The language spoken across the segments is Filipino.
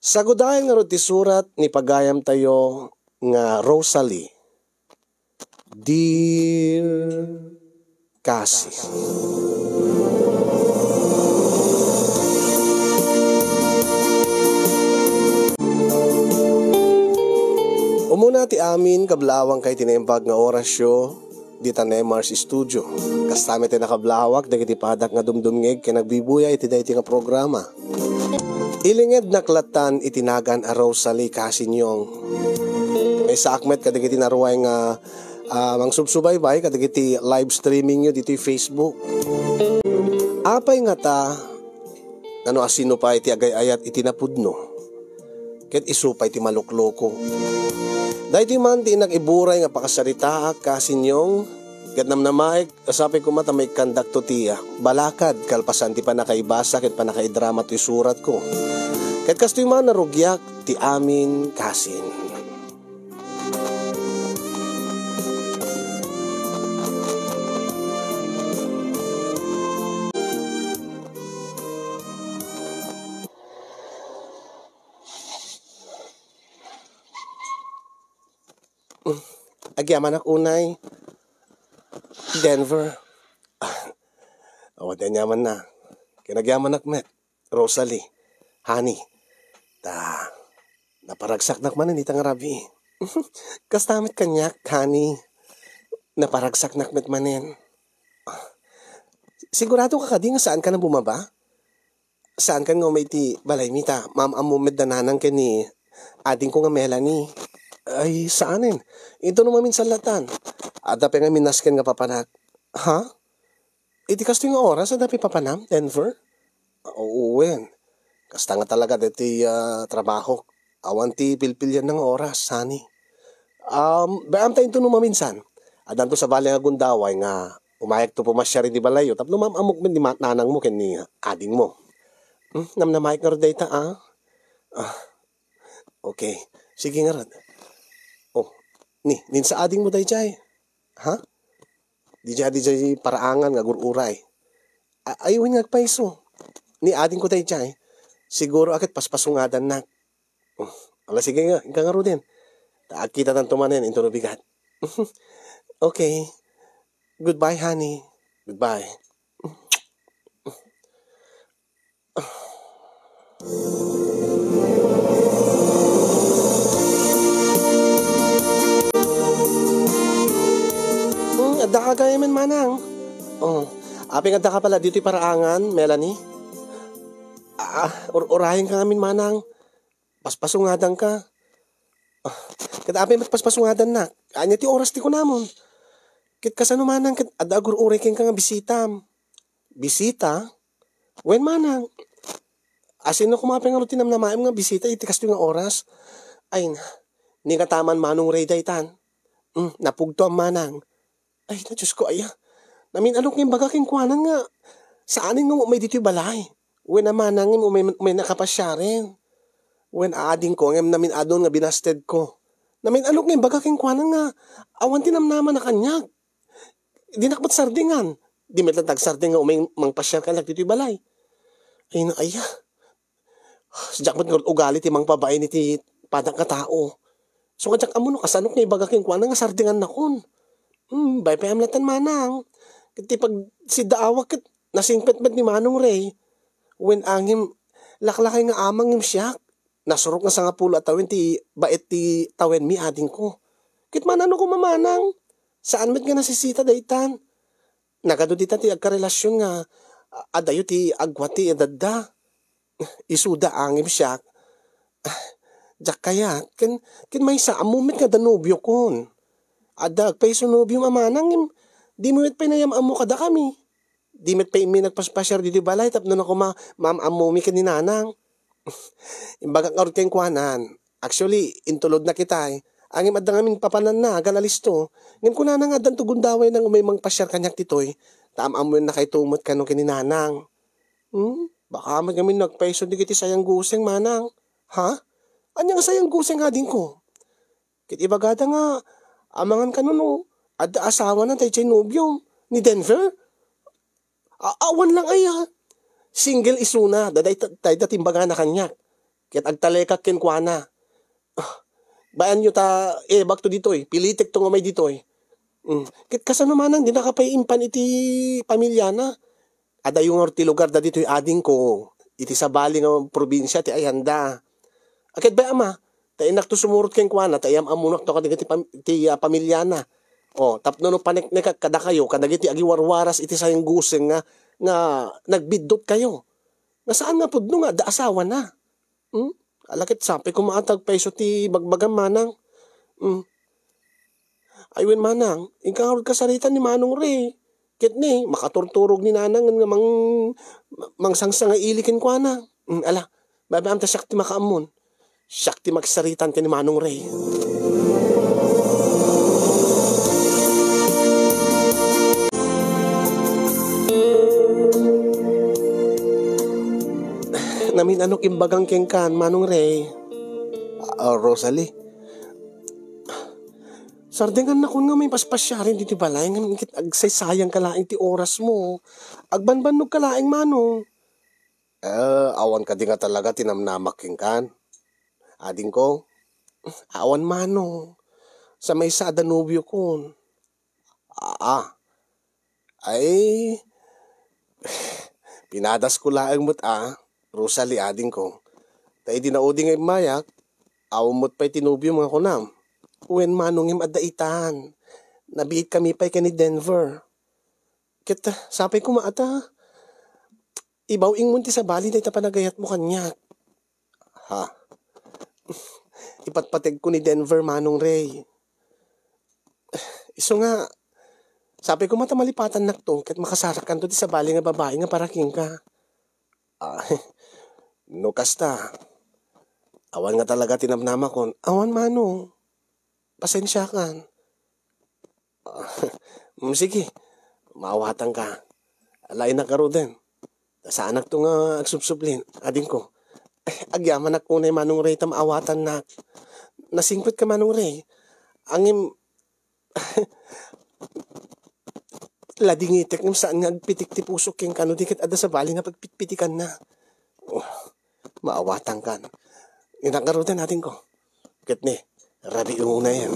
Sagudayan nga ron ti surat ni pagayam tayo nga Rosalie. Dear Cassie. Umuna ti amin kablawang kay tinembag nga orasyo di Tanemars Studio. Kastami ti nakablawak dagiti padak nga dumdumngeg kay nagbibuya iti dayti nga programa. Ilinged naklatan itinagan a Rosalie Casinyong. May saakmet kadagiti naruway nga mang subsubaybay kadagiti live streaming nyo dito Facebook. Apay nga ta ano asino pa iti agay-ayat itinapudno. Ket isupay ti malukloko. Dahil man di nag-iburay nga pakasaritaak Casinyong ket namnamaik asapay ko mata may kandakto tiya balakad kalpasan ti panakaibasa ket panakaidrama ti surat ko ket kastoy man narugyak ti amin Casin. Agyaman ak unay Denver. Awan yaman na. Kinagyaman ak met Rosalie. Honey. Naparagsak nak manin itang rabi. Kastamit kanyak, honey. Naparagsak nak met manin. Sigurado ka kadi nga saan ka na bumaba? Saan ka nga may ti balay mita? Ma'am amumed na nanang ka ni ading ko nga Melanie. Ay, saanin? Ito naman minsan latan. Adapi nga minasken nga papanak. Ha? Iti kasto nga oras adapi papanam, Denver? Uwen. Kasta nga talaga dati trabaho. Awan ti pilpilyan ng oras, honey. Bayam tayo ito naman minsan. Adan to sa bali nga gundaway nga umayak to pumasya rin di balayo. Tapno ma'am amok min di nanang mo ken ni ading mo. Namnamayak nga rin data, okay. Sige nga rin. Nin sa ading mo day jay. Ha? Di jay paraangan nga gururay. Ayun nga paiso. Ni ading ko day jay. Siguro akit paspasungadan na. Ala sige nga, ika nga ro din. Kita tanto manin, into no bigat. Okay. Goodbye, honey. Goodbye. Adda ka gaya man manang. Aping adda ka pala dito'y paraangan, Melanie. Urahin ka ngamin manang. Paspasungadan ka. Kada aping paspasungadan na. Anya ti oras ti ko namon. Kit kasano manang, kit adda agur-uray ken ka nga bisitam. Bisita? Wen manang. Asino kumaping nga rutinam na maim nga bisita, iti kasto nga oras. Ay, ni kataman manong ray daytan. Napugto ang manang. Ay, na Diyos ko, aya. Namin alok ng baga kinkwanan nga. Saanin nga may dito'y balay. When naman nang may nakapasya rin. When aading ko, ngayon namin adon nga binasted ko. Namin alok ng baga kinkwanan nga. Awan tinamnaman na kanyag. Di nakpat sardingan. Di metlatag sarding nga may mangpasya ka lang dito'y balay. Ay na, aya. Sadyak mat nga ugali ti mang pabae ni ti padang katao. So kadyak amuno kasanok ng baga kinkwanan nga sardingan na kun. Bay payamlatan manang. Kati pag si daawak kat nasingpet-met ni Manong Ray. When angim laklakay nga amang im siyak. Nasurok nga sa nga pulo at tawin ti bait ti tawen mi ading ko. Kit manano ko mamanang. Saan met nga nasisita daytan. Nagado dita ti agkarelasyon nga. Adayo ti agwati edadda. Isuda angim siyak. Jak kaya. Ken may sa amumit nga danubyo kon. Adag, pay sunobyo mamanang, di mo met pinayam amo kada kami. Di met pay mi nagpaspasyar dito balay, tapno na ko ma'am amo mi kaninanang. Imbaga nga kayong kuhanan. Actually, intulod na kita eh. Angim adang aming papanan na, galalisto. Ngim ko na nga adan tugundaway nang umay mang pasyar kanyak titoy. Taam amo na kay tumot ka nung kaninanang. Baka man kami nagpaiso di kiti sayang guseng manang. Ha? Anya nga sayang guseng nga din ko. Kit ibagada nga, amangan ka nun, adda asawa na tayo chay nobyo ni Denver. Awan lang ay Single isuna, daday tayo datimbaga na kanyak. Ket agtalekak ken kuana. Bayan nyo ta, bak to dito pilitek to nga may dito Ket kasano manang di nakapay impan iti pamilya na. Ada yung ti lugar da dito ading ko, iti sabali nga probinsya ti ayanda. Aket ba ama, ta inak to sumurot ken kuana, ta iyam amunak to kadagiti pamilya na. Tapno no paneknek kada kayo, kadagiti agiwarwaras iti sayang guseng nga nagbidot kayo. Nga saan nga pudno nga, da asawa na. Alakit sapi ko maatag peso ti bagbagam manang. Aywen manang, ingkang kasaritan ni Manong Ray. Ket ni, makaturturog ni nanang nga mangsangsang nga ilikin ko na. Ala, babaam ta siyak ti makaamon. Siyak ti magsaritan ka ni Manong Ray. Namin anok imbagang kengkan, Manong Ray. Rosalie. Sardengan na kun nga may paspasyarin dito balay nga agsay-sayang kalaing ti oras mo. Agbanbanog kalaing manong. Awan ka di nga talaga tinamnamak kengkan. Ading ko, awan manong. Sa may sa Danubyo kun. Ay, pinadas ko laang mo't Rosalie ading ko. Tay di naudi nga mayak, awamot pa'y tinubyo mga kunam. Uwen manong im adaitan. Nabiit kami pa'y ka ni Denver. Kita, sapay ko maata. Ibaw ing munti sa bali na itapanagayat mo kanya. Ipatpateg ko ni Denver, Manong Ray. Iso nga, sabi ko matamalipatan nakto, kat makasarakan to di sa bali nga babae nga paraking ka. No kasta. Awan nga talaga tinamnama kon. Awan manong. Pasensya kan. Sige, maawatan ka. Alay na karo din. Sa anak to nga agsubsublin. Ading ko. Agyaman ako na Manong Ray tam awatan na. Nasingpit ka Manong Ray. Angim ladingitek ng saan nga agpitik ti pusok king kano dikit ada sa bali nga pagpitpitikan na. Maawatan kan. Inakarutan natin ko. Ket ni, rabi yung una yan.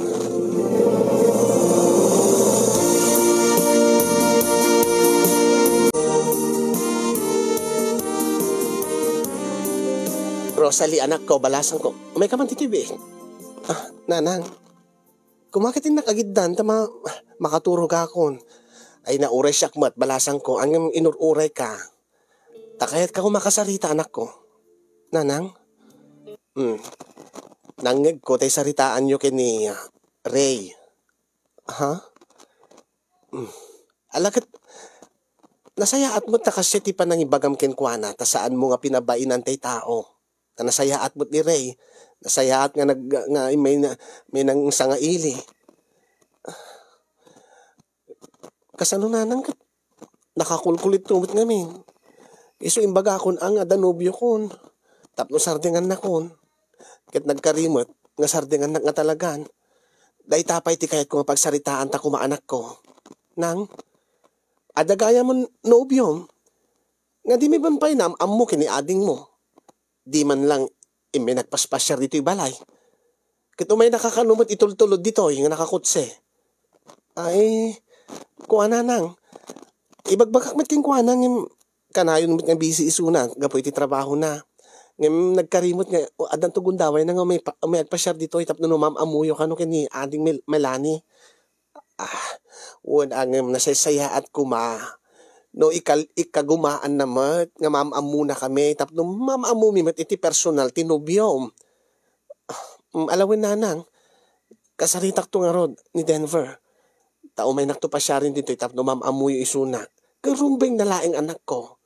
Rosalie, anak ko, balasan ko. May kaman titibi. Nanang. Kumakit yung nakagiddan, tama makaturo ka akon. Ay nauray siyak mo at balasan ko, ang inururay ka. Takayat ka kumakasarita, anak ko. Nanang? Nangeg ko, tay saritaan nyo kini Ray. Alakit, nasayaat mo ta kasi ti panang ibagam kenkwana, ta saan mo nga pinabainan tay tao. Ta nasayaat mo ni Ray. Nasayaat nga may nang sangaili. Kasano nanang nakakulkulit tumot ngamin. Iso imbaga kon ang Danubyo kon. Tapno sardengan na kon. Ket nagkarimot nga sardengan na nga talagan. Day tapay ti kayat ko nga pagsaritaan ta kumaanak ko. Nang adagaya mo nobyom. Nga di may banpay na ammo kini ading mo. Di man lang may nagpaspasyar dito balay. Ket umay nakakanumot itultulod dito yung nakakutse. Ay, kuana nang. Ibagbagak met king kuana ng kanayon met nga busy isuna, gapo iti trabaho na. Ngem nagkarimot nga adan to gundaway na nga may agpasyar dito tapno no ma'am amuyo kano kini ading Melanie. Wan angem nasasaya at kuma. No ikagumaan namat nga ma'am amuna kami tapno ma'am amumi met iti personal tinubyom. Alawin nanang kasaritak to nga rod ni Denver. Tao may nakto pa siya rin dito tapno ma'am amuyo isuna. Karumbeng nalaing anak ko.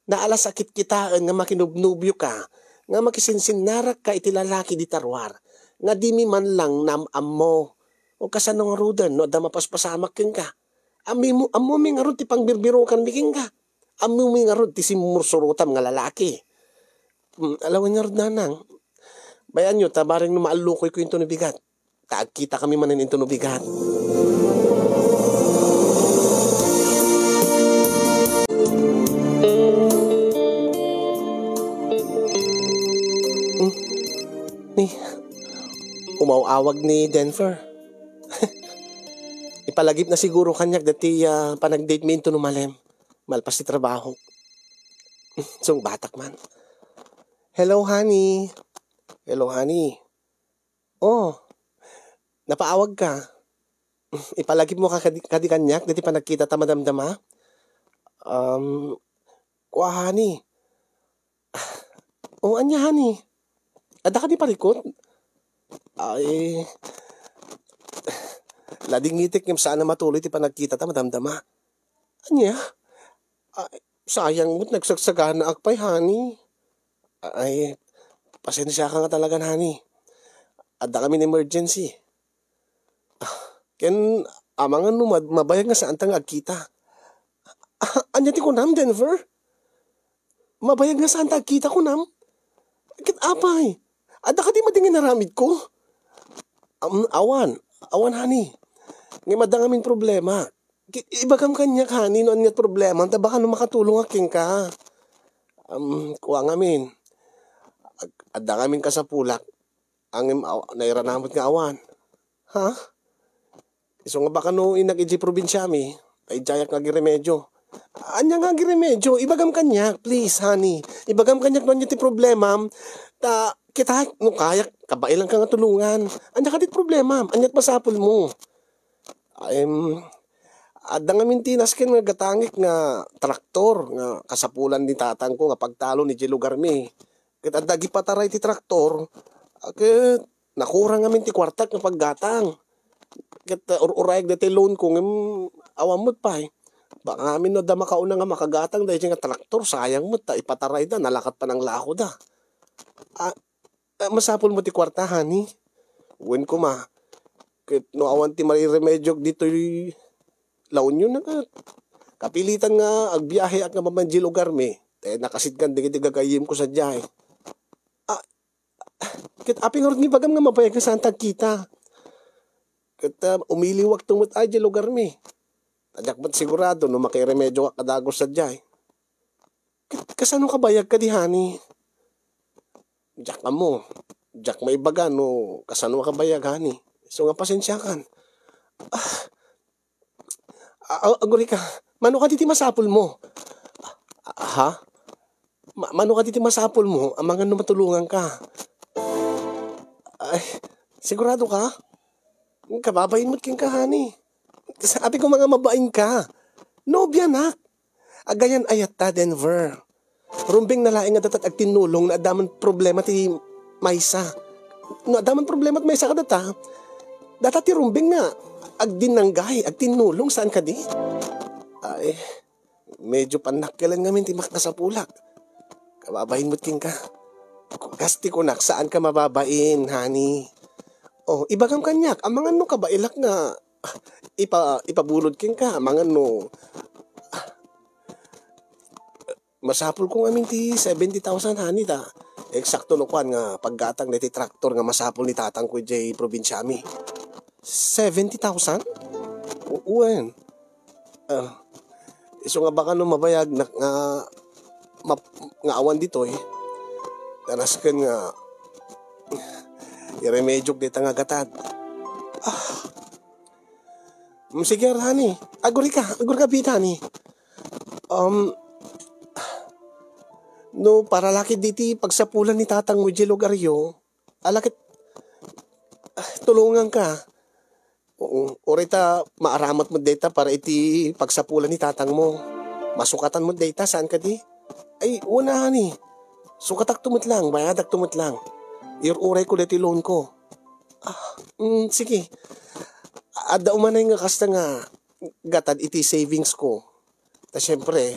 Naala sakit kitaan nga makinubnubyo ka, nga makisinsinnarak ka iti lalaki di tarwar, nga di mi man lang namam mo. O kasanong rudan, no, da mapaspasamak king ka. Amo mi nga rod ti pangbirbirukan mi king ka. Amo mi nga rod ti simursurutam nga lalaki. Alawan nga rod nanang. Bayan nyo, tabaring numaalukoy ko yung tunubigat. Kaagkita kami manin yung tunubigat. Ni, umawawag ni Denver. Ipalagip na siguro kanyak dati panag-date mi into numalem. Malpas ti trabaho. Sung batak man. Hello, honey. Hello, honey. Oh, napaawag ka. Ipalagip mo ka kadi kanyak dati panagkita ta madamdama. Kuha, honey. Oh, anya, honey. Ada ka di parikot? Ay, lading ngitik yung saan na matuloy ti panagkita ta madamdama. Anya? Ay, sayang mo't nagsagsagaan na akpay, honey. Ay, pasensya ka nga talaga, honey. Ada kami ng emergency. Ken, amangan no, mabayag nga saan tang agkita. Anya ti kunam, Denver? Mabayag nga saan tang agkita kunam? Kit apay. Ada ka di madingin naramid ko? Awan, honey. Ngayon madangamin problema. Ibagam kanyak, honey, no anyat problema. Anta baka no makatulong aking ka. Kuha ngamin. Ada ngamin ka sa pulak. Ang nairanamot nga awan. Ha? Iso nga baka no inag-iji probinsya mi. Ay jayak nga giremedyo. Anya nga giremedyo. Ibagam kanyak, please, honey. Ibagam kanyak no anyat ti problema. Kita, no kayak, kabailang ka nga tulungan. Anya ka dit problema. Anyat masapol mo. Ada nga mintinaskin nga gatangik nga traktor nga kasapulan ni tatang ko nga pagtalo ni lugar mi. Kita dagi pataray ti traktor. Ket nakurang nga min ti kwartak nga paggatang. Ket urayag dati loan ko ngem awamot pa eh. Baka amin no da makauna nga makagatang dahil nga traktor sayang mo ta ipataray da nalakat pa ng lako da. Masapol mo ti kwarta, honey. Wen ko ma. Ket no awan ti mariremedyo dito laon yun na kapilitan nga agbiyahe at nga mamanji lugar mi. Nakasidkan digiti gagayim ko sa diyahe. Ket aping ni bagam nga mapayag nga saan tagkita. Ket umiliwag tumot ay di lugar mi. Tadyak ba't sigurado no makiremedyo ka kadagos sa diyahe. Ket kasano ka bayag ka di, honey? Diyak ka mo. Diyak maibaga no kasano ka bayag, honey. So nga pasensya kan. Aguri ka, mano ka diti masapol mo? Ha? Mano ka diti masapol mo? Amangan no matulungan ka. Ay, sigurado ka? Kababayin mo't king ka, honey. Sabi ko mga mabain ka. Nobya nak. Agayan ayat ta, Denver. Rumbing nalaing nga datat ag tinulong na adaman problema ti maysa. No adaman problema ti maysa ka data. Data ti rumbing nga agdinanggay, agtinulong saan ka di? Ay, medyo panakyalan nga min ti makasapulak. Kababain mo't king ka. Gasti ko nak, saan ka mababain, honey? Oh, ibagam kanyak, amangan no kabailak nga ipabulod king ka, amangan no masapul kong amin ti 70,000, honey ta. Eksakto no kwan nga paggatang na ti traktor nga masapul ni tatang ko jay probinsya mi. 70,000? Uwan. Iso nga baka no mabayag na nga awan dito eh. Tanaskan nga iremedyo dito nga gatad. Sige, honey. Aguri ka bita, honey. No, para laki diti pagsapulan ni tatang mo di lugaryo, alakit tulungan ka. Orita maaramat mo data para iti pagsapulan ni tatang mo. Masukatan mo data saan ka di? Ay, una ni. Sukatak tumot lang, bayadak tumot lang. Iuray ko dati loan ko. Sige. Ada umanay nga kasta nga gatad iti savings ko. Ta syempre,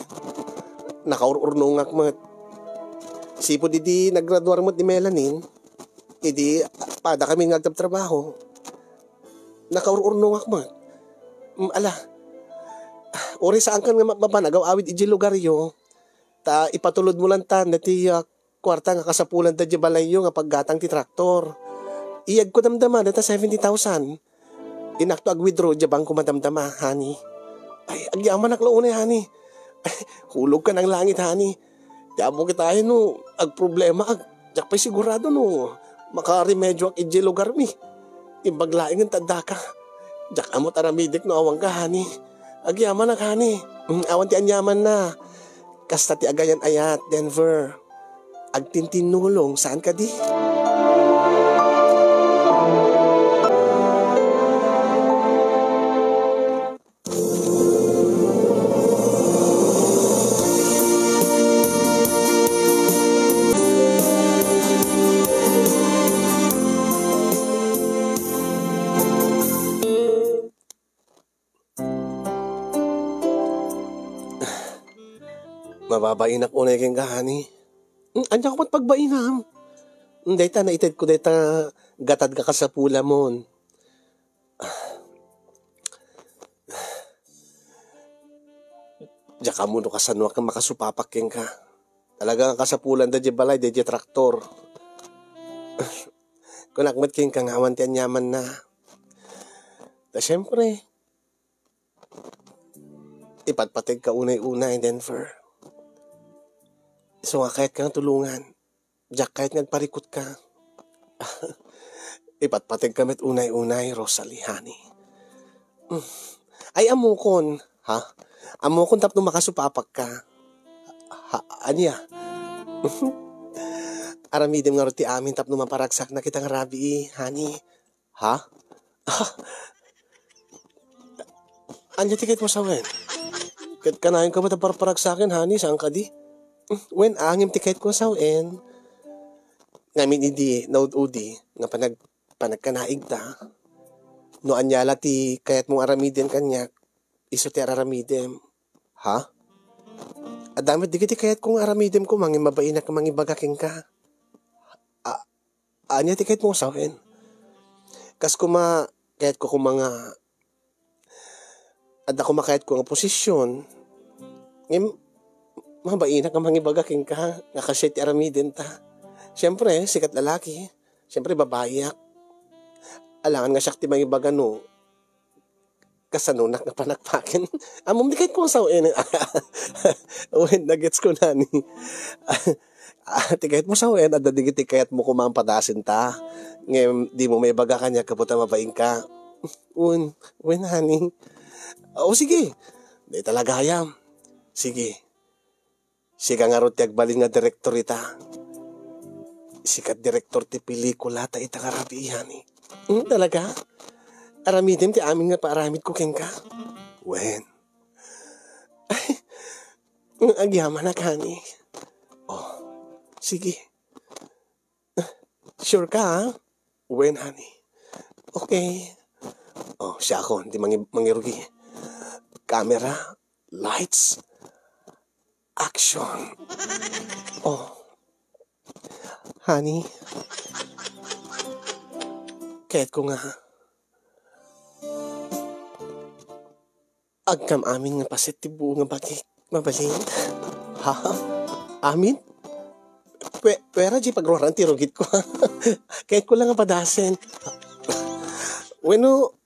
nakaururnungak mo. Sipo di naggraduar mo di Melanin, idi pada kami nagtrabaho. Nakaururnungak mo. Ori saan kan nga mapanagaw awid iji lugaryo. Ta ipatulod mo lang ta nati kwarta nga kasapulan ta di balayo nga paggatang ti traktor. Iyag ko damdama data 70,000. Inakto ag-withdraw di bangko madamdama, honey. Ay, agyaman naklaon eh, honey. Ay, hulog ka ng langit, honey. Di mo kita no, ag problema, jak pa'y sigurado no. makaremedyo ang iji lugar mi. Imbaglaing ang tanda ka. Jak amot aramidik no awang ka, hani. Agyaman na, hani. Awan ti anyaman na. Kasta ti agayan ayat, Denver. Agtintinulong, saan ka di? Mababainak unay keng kahani. Anya ko mat pagbainam. Dayta na ited ko dayta gatad ka sa pula mon. Diya ka mo no kasanwa kang makasupapak keng ka. Talagang kasapulan da di balay, da di traktor. Kung nakmat keng kangawan ti anyaman na. Da syempre, ipatpatig ka unay-unay, Denver. So nga kahit kang tulungan, Jack kahit nagparikot ka, ipatpatig kamit unay-unay, Rosalie, honey. Ay amukon, ha? Amukon tapno makasupapak ka. Anya? Aramidim nga roti amin tapno maparagsak na kitang rabi, honey. Ha? Anya tikit mo sa wen? Kat kanayon ka ba paragsakin, honey? Saan ka di? When angim tiket ko sa en, ngamin idi, naud udi, nga panagkanaig ta, no anyala ti kayat mong aramiden kanya, iso ti araramidem, ha? Adamit di kiti kayat kong aramidem ko, mangin mabain na kamangibagaking ka. Anya ti kayat mong sa en? Kas kuma, kayat ko kung mga, ada ko makayat ko ang posisyon, mabaina ka mangibagaking ka, nga kasi ti aramiden ta. Siyempre, sikat lalaki. Siyempre, babayak. Alangan nga siya ti mangibaga no, kasanunak na panagpakin. Amom di kahit kung sa uin. Uwin, nagets ko na ni. Ti kahit mo sa uin, at dadigiti kahit mo kumang padasin ta. Ngayon, di mo may baga kanya, kaputa mabain ka. Uwin, honey. O sige, di talaga hayam. Sige. Siga nga ron ti agbalin nga direktor ita. Sikat direktor ti pelikula ta ita nga rabi, honey. Talaga? Aramidin ti amin nga paaramid ko keng ka. Wen. Ay, agyaman na, honey. Oh, sige. Sure ka, ha? Wen, honey. Okay. Oh, siya ako, hindi mangirugi. Camera, lights, action. Oh. Honey. Kahit ko nga. Agkam amin nga pasit ti buo nga bagik. Mabalin. Ha? Amin? Pwera di pagruaran ti rugit ko. Kahit ko lang nga padasin. Bueno,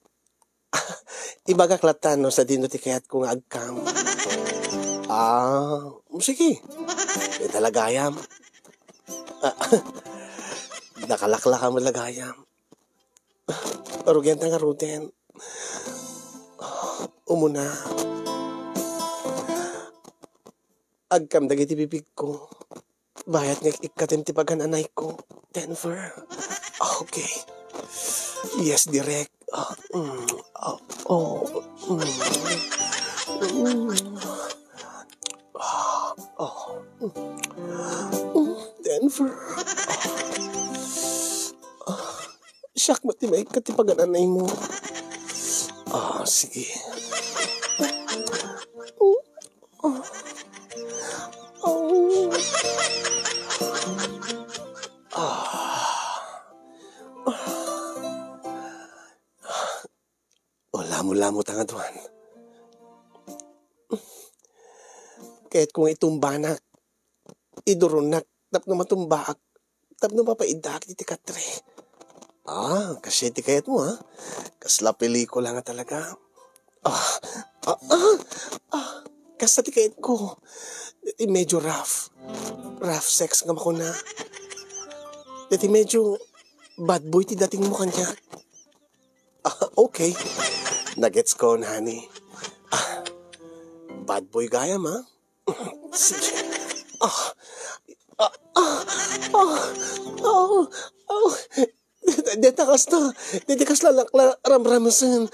ibagaklatan no sa dino ti kayat ko nga agkam. Sige. May talagayam. Nakalaklaka mo lagayam. Parugyan nga ruten. Umuna. Agkam dagiti bibig ko. Bayat nga ikatim ti pagananay ko. Denver. Okay. Yes, direct. Denver. Siyak mo ti may katipagananay mo. Sige. Lamo-lamo tanga duan. Kahit kung itumbanak, idurunak, tapno matumbak, tapno mapaidak, iti katre. Kasi ti kayat mo, ha? Kasla pelikula nga talaga. Kasta ti kayat ko. Iti medyo rough. Rough sex nga makuna. Iti medyo bad boy ti dating mo kanya. Okay. Nagets ko, honey. Bad boy gaya, ma? Sige. Detakas na. Detakas lalakla ramramasan.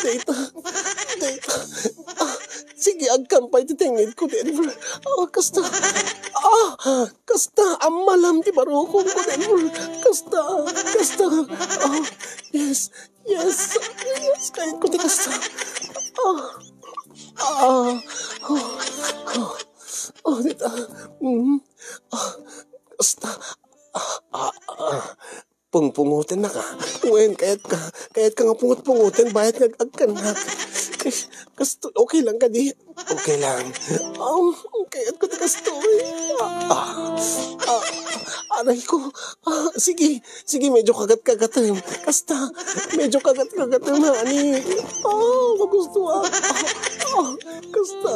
Deta. Sige, agkampay titingin ko, Denver. Kasta. Kasta. Amalam ti barukong ko, Denver. Kasta. Yes. Kahit ko ti kasta. Deta. Kasta. Pungpungutin na ka. Ngayon, kahit ka nga pungut-pungutin, bayad nag-agkanak. Kasto, okay lang ka di? Okay lang. Kahit ko na kasto. Aray ko. Sige, medyo kagat-kagatan. Kasta, medyo kagat-kagatan, honey. Magustuhan. Kasta.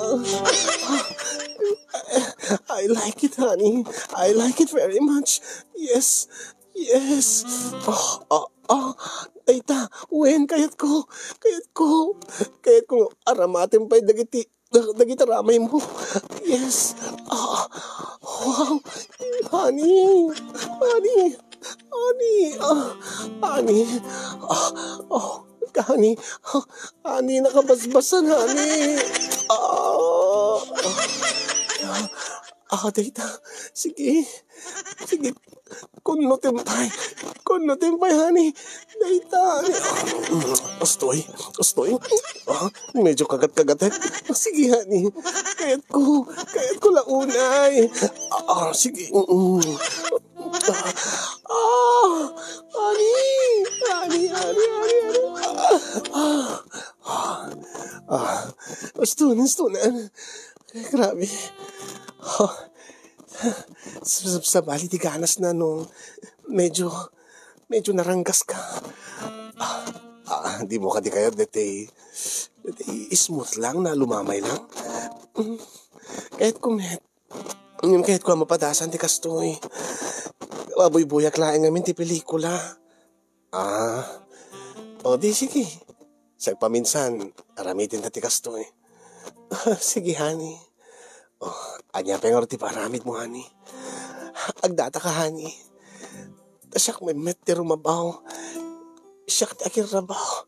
I like it, honey. I like it very much. Yes. Dayta, uwen, kayat ko aramatin pa'y dagiti ramay mo. Yes. Wow. Honey. Honey, nakabasbasan, honey. Dayta. Sige. Kunutin pa'y, honey. Dayta. Ostoy. Medyo kagat-kagat. Sige, honey. Kayat ko launay. Sige. Honey. Astunan. Grabe. Sa bali di ganas na nung medyo naranggas ka. Di mo ka di kayo dete smooth lang na lumamay lang. Kahit ko mapadasan di kastoy. Baboy-buyak laing ngamin ti pelikula. Di sige. Sa paminsan, aramitin na ti kastoy. Sige, honey. Anya pengor ti paramid mo, honey. Agdata ka, honey. Siyak may met ti rumabaw. Siyak ti akir rabaw.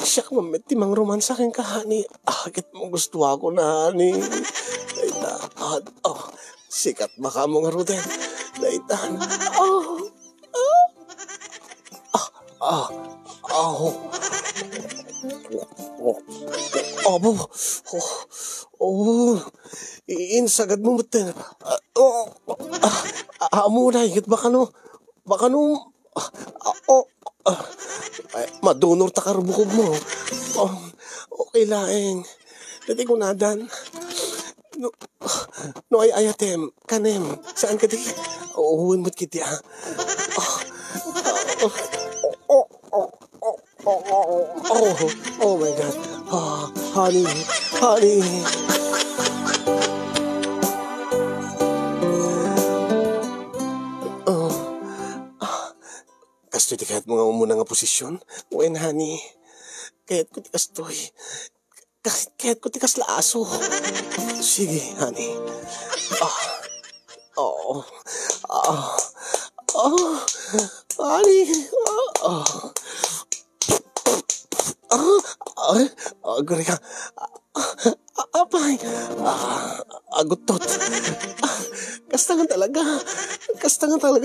Siyak may met ti mang romansa kin ka, honey. Kit mo gusto ako na, honey. Sikat baka mo nga ruden. Daitan. Insagad mo mutin. Amunay, baka no, madunor ta karubukog mo. Okay laeng. Dati ko nadan. No ay ayatem, kanem, saan ka di? Uuhuin mo't kiti, Oh my God. Honey. Kastoy, kahit mga umuna nga posisyon. Uwen, honey. Kahit ko tikastoy. Kahit ko tikas laaso. Sige, honey. Honey. Gari ka. Apay. Agutot. Kastangan talaga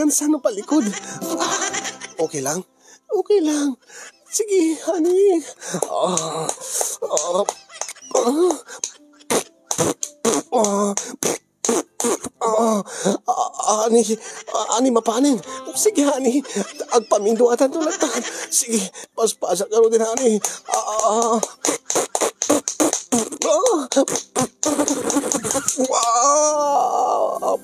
saan palikod. Okay lang. Sige, honey. Ani mapanin. Sige, honey. Agpamindo atan tulatan. Sige, paspasak ka rin, honey. Wow!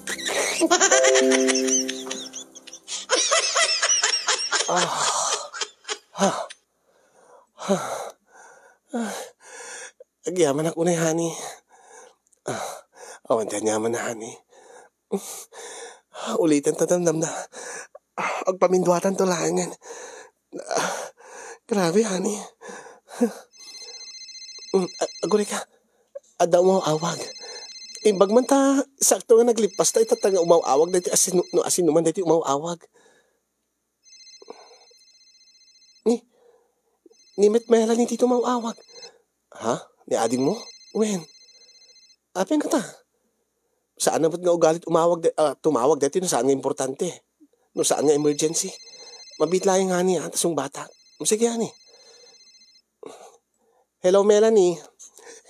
Agyaman ako na, honey. Awan tayo nyaman na, honey. Ulitin tatandam na. Agpaminduatan to langan. Grabe, honey. Aguri ka. Ada mo awag. Imbag man ta, sakto nga naglipas ta, itatanga umawawag dati asin naman dati umawawag. Ni met mayala ni tito umawawag. Ha? Ni ading mo? When? Apeng ka ta? Saan na ba't nga ugalit tumawag dati no saan nga importante? No saan nga emergency? Mabitlayang nga niya, tas yung bata. Sige nga ni. Hello, Melanie.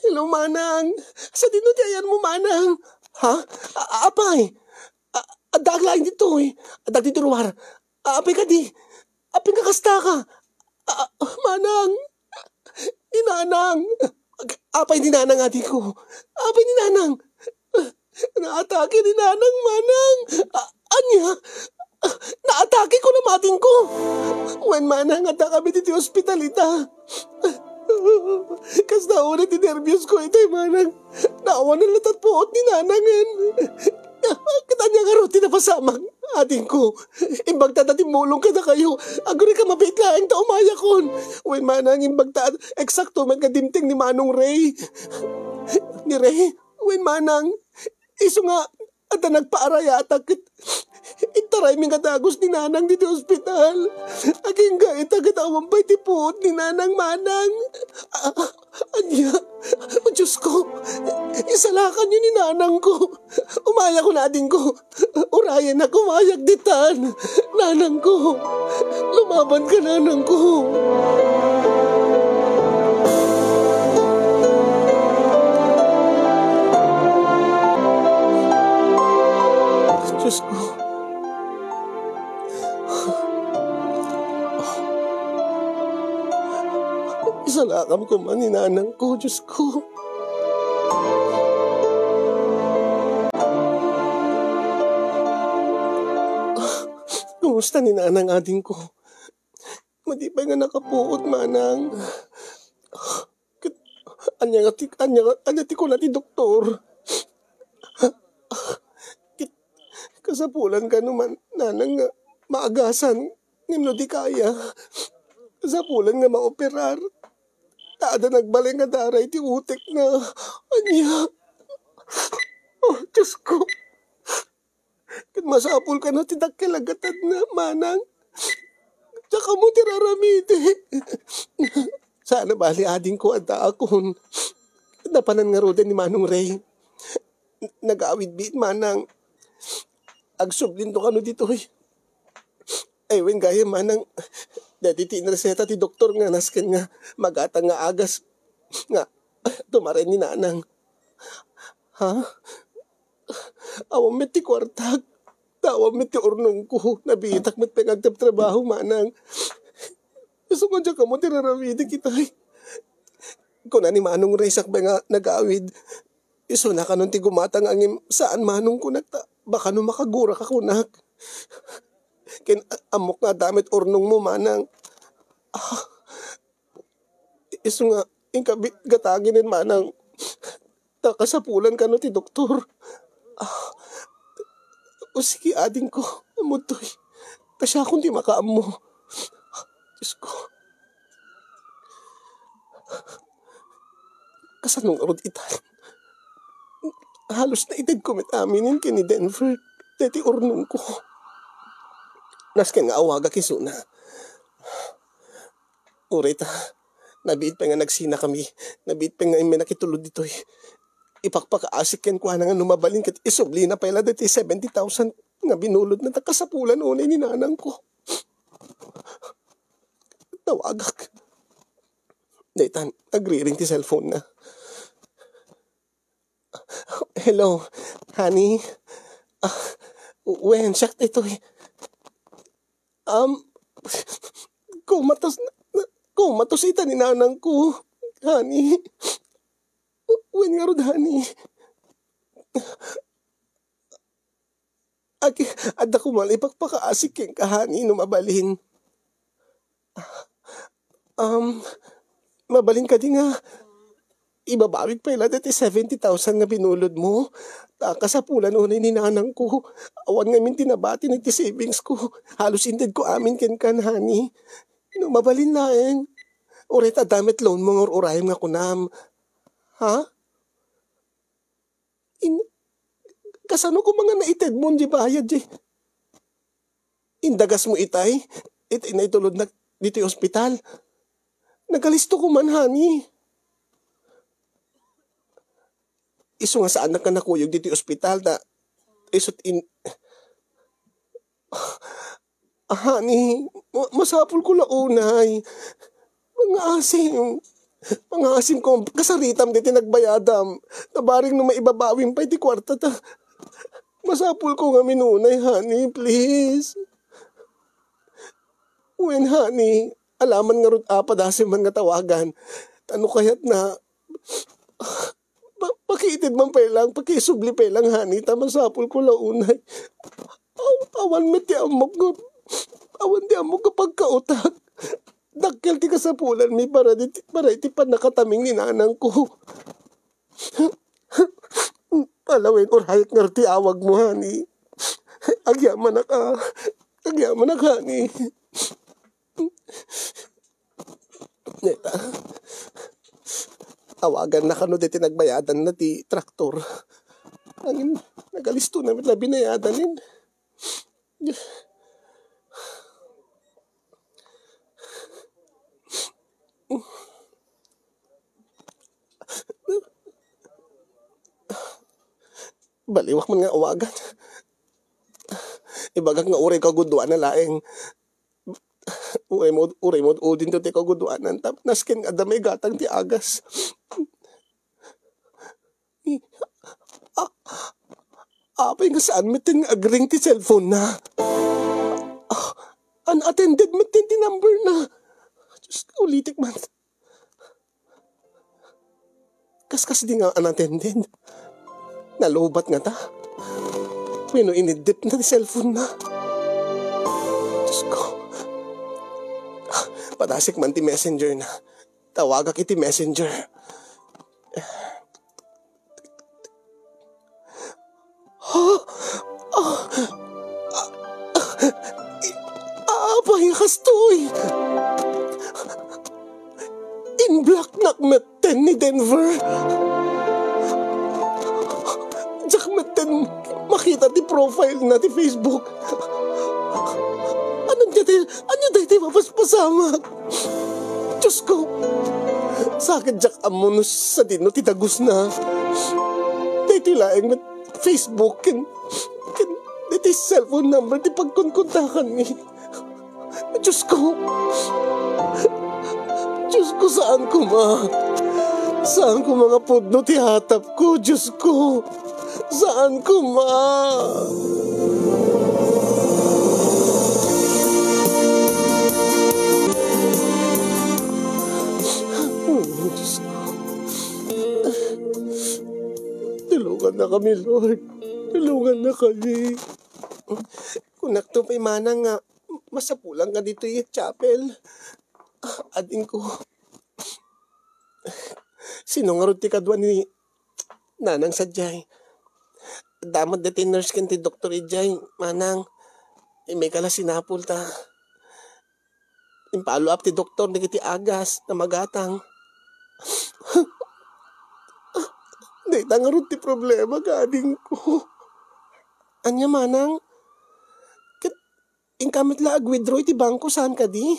Hello, Manang. Sa dinudyayan mo, Manang. Ha? Apay. Adag lain dito eh. Adag dito ruwar. Apay ka di. Apay ka kasta ka. Manang. Inanang. Apay ni Nanang ati ko. Apay ni Nanang. Naatake ni Nanang, Manang. Anya. Naatake ko na mating ko. When Manang ata kami dito hospitalita. Kas nauna tinervyos ko ito Manang. Naawa na latat poot ni Nanangan. Katanya nga rin tinapasamang ating ko. Imbag tatatimulong ka na kayo. Aguri ka mabait lang ta umayakon. When Manang imbag eksakto man ka dimting ni Manong Ray. Ni Ray. When Manang iso nga at nagpaaraya at itaray ming katagos ni Nanang dito hospital. Aging ga itagatawampay ti puot ni Nanang Manang. Anya, oh Diyos ko, isalakan yun ni Nanang ko. Umaya ko na din ko. Urayan na kumayag ditan. Nanang ko, lumaban ka Nanang ko. Diyos ko. Isalakam ko man ni Nanang ko, Diyos ko. Kumusta ni Nanang ating ko? Matipay nga nakapuot, Manang. Anya ti ko na ti doktor. Kasapulan ka naman, Nanang, nga maagasan, nimno di kaya. Kasapulan nga maoperar. Taada nagbalay nga daray, ti utek na. Anya. Oh, Diyos ko. Kat masapul ka na, tidakilagatan na, Manang. Tsaka mo tiraramite. Sana bali ading ko at akon. Napanan nga roden ni Manong Ray. Nag-awid bit, Manang. Agsublin to kano dito eh. Ay, wen gaya Manang. Dati tinreseta ti doktor nga nasken nga magatang nga agas. Nga, tumaren ni Nanang. Ha? Awam met ti kwartag. Tawam met ti urnong ko. Nabitak met pengagtap trabaho, Manang. Gusto ko dyan ka mo tiraramidi kita eh. Kung na ni Manong Resak ba nga nag-awid. Iso na ka nun ti gumatang angim saan Manong ko nagta. Baka nung makagura ka kunak. Kin amok nga damit urnong mo, Manang. Iso nga, ingkabit gataginin, Manang. Takasapulan ka no ti doktor. O sige, ading ko. Amutoy. Kasya akong di makaam mo. Diyos ko. Kasanong arod itan. Halos na itid ko met aminin kini Denver. Dati urnong ko. Nasken nga awaga kisuna. Urita. Nabiit pa nga nagsina kami. Nabiit pa nga may nakitulod dito eh. Ipakpakaasik yan ko nga numabalin kat isubli na pala dati 70,000 nga binulod na takasapulan unay ni Nanang ko. Tawagak. Daitan, agri-ring ti cellphone na. Hello, honey. When, siyak ito eh. Kumatos ita ni Nanang ko, honey. When nga rod, honey. Ada ko mal ipagpakaasik keng kahani no mabalhin. Mabalhin ka di nga. ibabawig pa ila dati 70,000 nga binulod mo. Kasapulan unay ni nanang ko. Awan nga min tinabati nagti savings ko. Halos inded ko amin ken kan, honey. Mabalin laeng. Uray ta damit loan mo nga urayim nga kunam. Ha? Kasano ko mga naited mo di bayad di? Indagas mo itay? Inaitulod na dito yung ospital. Nagalisto ko man, honey. Iso nga saan na ka nakuyog dito yung ospital na isot in... honey, masapol ko launay. Mga asim ko, kasaritam dito nagbayadam. Tabaring no maibabawin pa iti kwarta ta. Masapul ko nga minunay, honey, please. When, honey, alaman nga ron apadasim man nga tawagan. Ano kaya't na... Pakiitid man pa lang, pakisubli pa lang, honey, masapul ko launay. Awan met di amok ko. Awan di amok kapag kautak. Dakkel ti kasapulan mi para iti pan nakataming ni nanang ko. Palawin or hayat nga ti awag mo, honey. Agyaman na ka, honey. Neta, awagan na kano diti nagbayadan na ti traktor. Angin, nagalisto na mitla binayadanin. Baliwak man nga awagan. Ibagak nga uray kaguduan na laeng. Uray mo udin to ti kaguduanan. Naskin nga damay gatang ti agas. Apay nga saan mitin agring ti cellphone na. Unattended mitin ti number na. Just ulitik man. Kaskas di nga unattended. Nalubat nga ta. Pino inidip na ti cellphone na. Diyos ko. Padasik man ti messenger na. Tawagak iti messenger. Apay kastoy. In black nakmeten ni Denver. Jakmeten makita ti profile na ti Facebook. Ano dati mapaspasamak? Diyos ko. Sakit jak amunus sa dino ti tagus na. Dati laeng met Facebook ken dati cellphone number ti pagkunkuntakan ni. Diyos ko. Diyos ko, saan ko Saan ko mga pudno ti hatap ko, Diyos ko? Saan ko Diyos ko. Tulungan na kami, Lord. Tulungan na kami. Kung nakto pa'y manang nga, masapulang ka dito yung chapel. Ading ko. Sino nga rin ti kadwa ni nanang sadyay. Damat dati nurse kan ti Dr. Ijay. Manang, may kala sinapul ta. Impalo up ti doktor na kiti agas na magatang. Di nga rin ti problema kading ko. Anya manang, inkamit lag withdraw iti bangko saan ka di?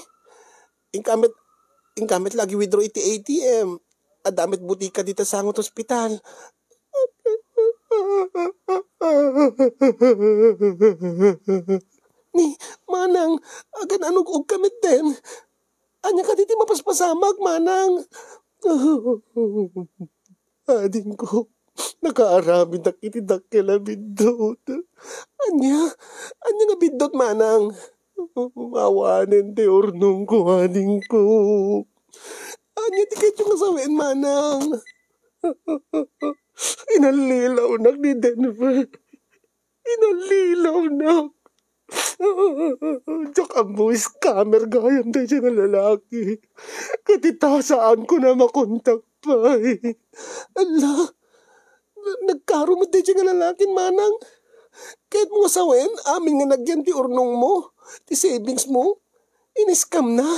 Inkamit lagi withdraw iti ATM. Adamit butika dito sa angot ospital. Ni, manang, agan anong kamit din. Anya ka diti mapaspasamag, manang. Ading ko, nakaaramid na kitidakila bindot. Anya nga bindot, manang. Awanin ti urnong ko, ading ko. Anya ti kayo kasawin, manang. Inalilaw nak ni Denver. Inalilaw nak. Diyak ang voice scammer gayam tayo siya ng lalaki. Katitasaan ko na makontak Pay. Ala, nagkaro mo di nga lalakin manang. Kahit mo asawen, amin nga nagyan ti urnong mo, ti savings mo, iniskam na.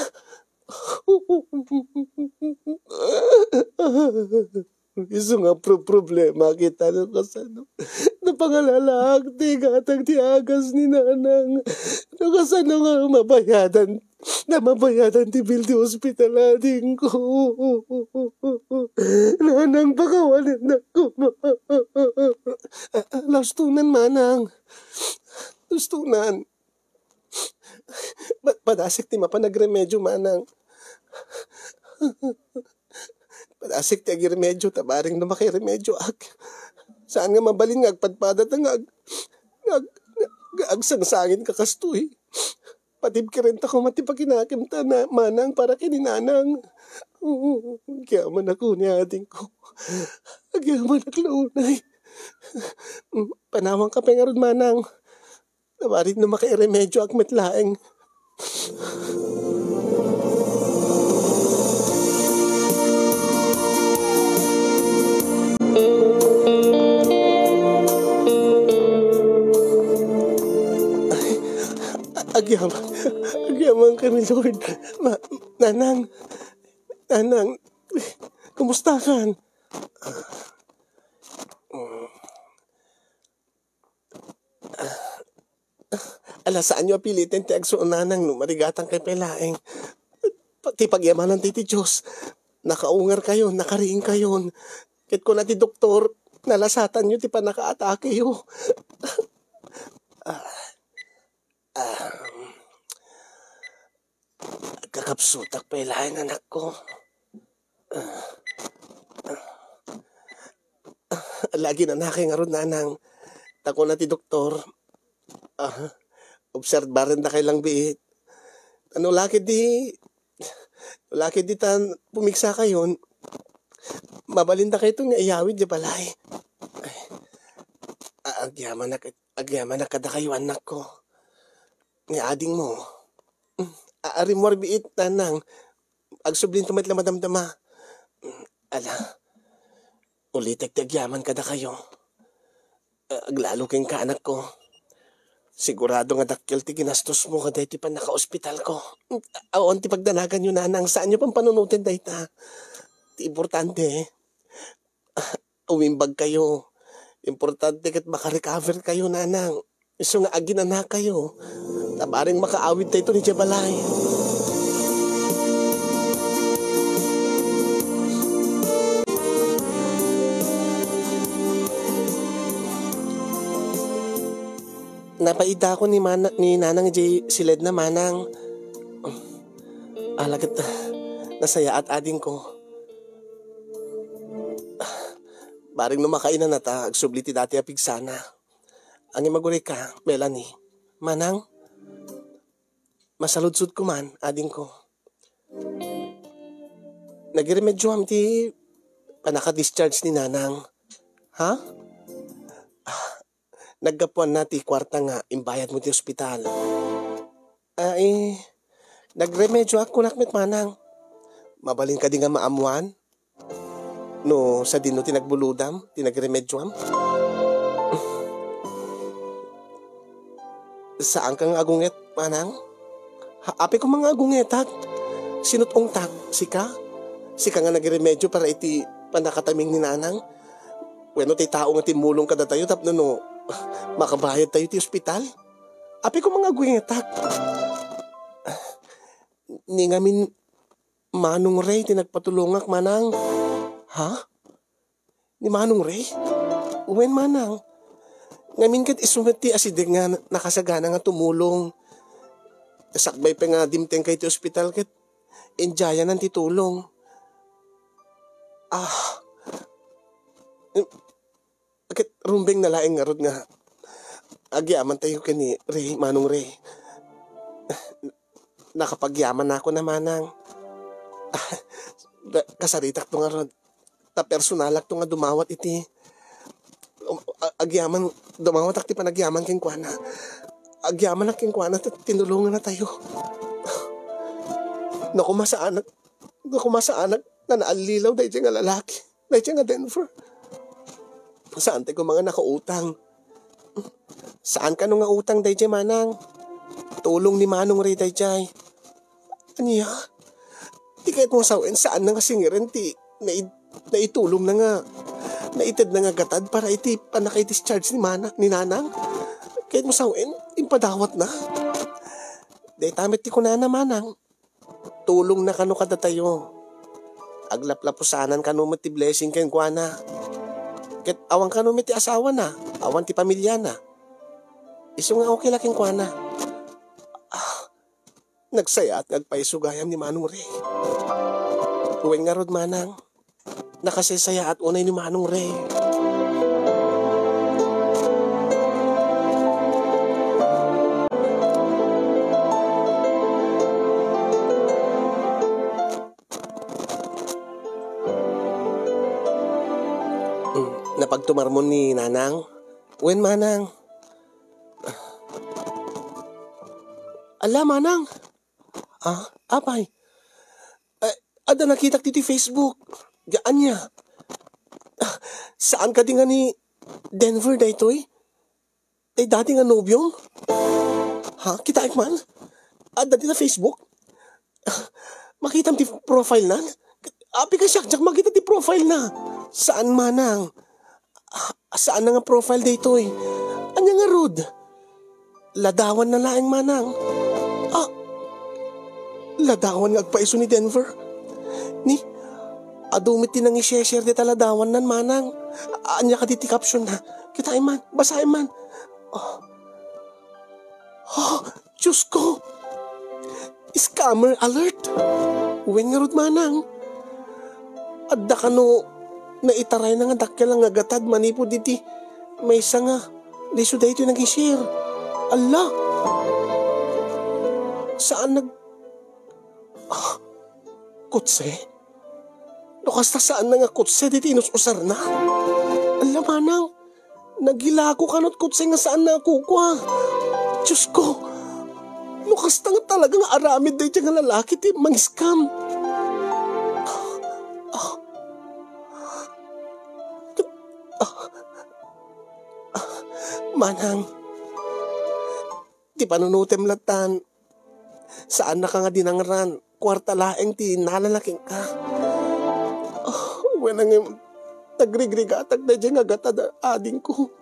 Iso nga problema kita no kasano. Napangalalak ti gatag ti agas ni nanang. No kasano nga mabayadan ti bill ti hospital ading ko. Nanang pakawalan na ko. Lastunan manang. Lastunan. Padasik ti mapanagremedyo manang. Padasik ti agiremedyo tabaring na makiremedyo saan nga mabalin nga agpadpadat nga agsangsangin kakastoy. Patib kirenta ko matipaginakim ta na manang para kininanang. Kyaman ako ni ating ko. Kyaman aklaunay. Panawang ka pengarod manang. Tabaring na makiremedyo agmetlaeng. Agyaman kami, Lord. Nanang, kumusta kan? Saan nyo apilitin ti agsuon nanang no marigatang kay pelaeng. Pati pagyamanan ti Diyos. Nakaungar kayo, nakariing kayo. Kit ko na ti doktor, nalasatan nyo ti panakaatake yo. Kakapsutak pa ilahin anak ko. Lagi na nakingarod nanang. Tako na ti doktor. Obserbaran na kailang biit. Laki di tan pumiksa kayon. Mabalinda kayo itong naiyawid di balay. Agyaman na kada kayo anak ko. Ni ading mo. Ari mo biit tanang. Agsublin tumat la madamdama. Ulitek agyaman kada kayo. Aglalo king ka anak ko. Sigurado nga dakil ti ginastos mo kada iti pa naka-ospital ko. Aon ti pagdanagan yun nanang. Saan nyo pang panunutin dayta? Ti importante. Umimbag kayo. Importante kat makarecover kayo nanang. Iso nga aginana kayo. Tabaring makaawid tayo ni Jabalay. Napaita ko ni nanang J. Siled na manang. Alagat nasaya at ading ko. Baring numakainan na ta, agsubli ti dati apig sana. Ang imaguri ka, Melanie. Manang, masaludsud ko man, ading ko. Nagiremedyo am ti panaka-discharge ni nanang. Ha? Naggapuan na ti kwarta nga, imbayad mo ti ospital. Nagremedyo ako nakmet manang. Mabalin ka di nga maamuan. No, sa dino tinagbuludam, tinagremedyoam. Saan kang agunget, manang? Api ko mga agungetak. Sinutong tak, sika? Sika nga nagremedyo para iti panakataming ni nanang. Bueno, ti tao nga timulong kada tayo, tapno no, makabayad tayo ti ospital. Api ko mga agungetak. Ni ngamin Manong Ray, tinagpatulungak, manang. Ha? Ni Manong Ray? Uwen manang. Ngamin kat isumet ti asidig nga nakasagana nga tumulong. Sakbay pa nga dimteng kay ti ospital kat enjayan ang titulong. Kat rumbeng na laing nga rod nga. Agyaman tayo kani Ray, Manong Ray. Nakapagyaman na ako na manang. Kasaritak to nga rod. Ta personalak to nga dumawat iti. Agyaman, dumawat ak ti panagyaman king kuana. Agyaman ak king kuana, tinulungan na tayo. Naku masaanak, nga naalilaw dahil nga lalaki. Dahil nga Denver. Saan tayo mga nakautang? Saan ka nung nga utang dahil manang? Tulong ni Manong Ray dahil. Anya? Di kahit mo sawin saan na nga singirin ti naitulong na nga. Naitid na nga gatad para iti panakay-discharge ni Nanang. Kahit mo sawin, impadawat na. Dahil tamit ti ko na manang. Tulong na kano kada tayo. Aglaplapusanan kano mo ti blessing ken kuana. Ket awang kano ti asawa na. Awan ti pamilya na. Iso nga okay laking kuana. Nagsaya at nagpaisugayam ni Manong Ray. Uwing nga rod manang. Nakasisaya at unay ni Manong Ray. Napagtumarmon ni Nanang. Uwin manang. Ala manang. Apay. Ada nakita dito Facebook. Gaan niya. Saan ka di nga ni Denver da ito eh? Ay dati nga nobyong? Kita man? Ada di na Facebook? Makita ti profile na? Api ka siya, makita ti profile na. Saan manang? Saan na nga profile da ito eh? Anya nga rod? Ladawan na laing manang. Ladawan nga agpaiso ni Denver. Ni, adumit din ang i-share di taladawan nan manang. Anya ka diti caption na. Kita man, basahin man. Diyos ko. Scammer alert. Uwin nga rod manang. Adda ka no, naitaray na nga dakya lang agatad manipo diti. May isa nga. Liso da ito yung nag-share. Allah. Saan kutse? Kasta saan na nga kutse diti inus-usar na? Alam manang, nagilako ka not kutse nga saan na kukwa. Diyos ko, kasta nga talagang aramid dahil nga lalaki ti mang-scam. Manang, ti panunutem latan, saan na ka nga dinangran? Kwarta laeng ti nalalaking ka. Wenang tagrigrigatag na dyan agatad ading ko.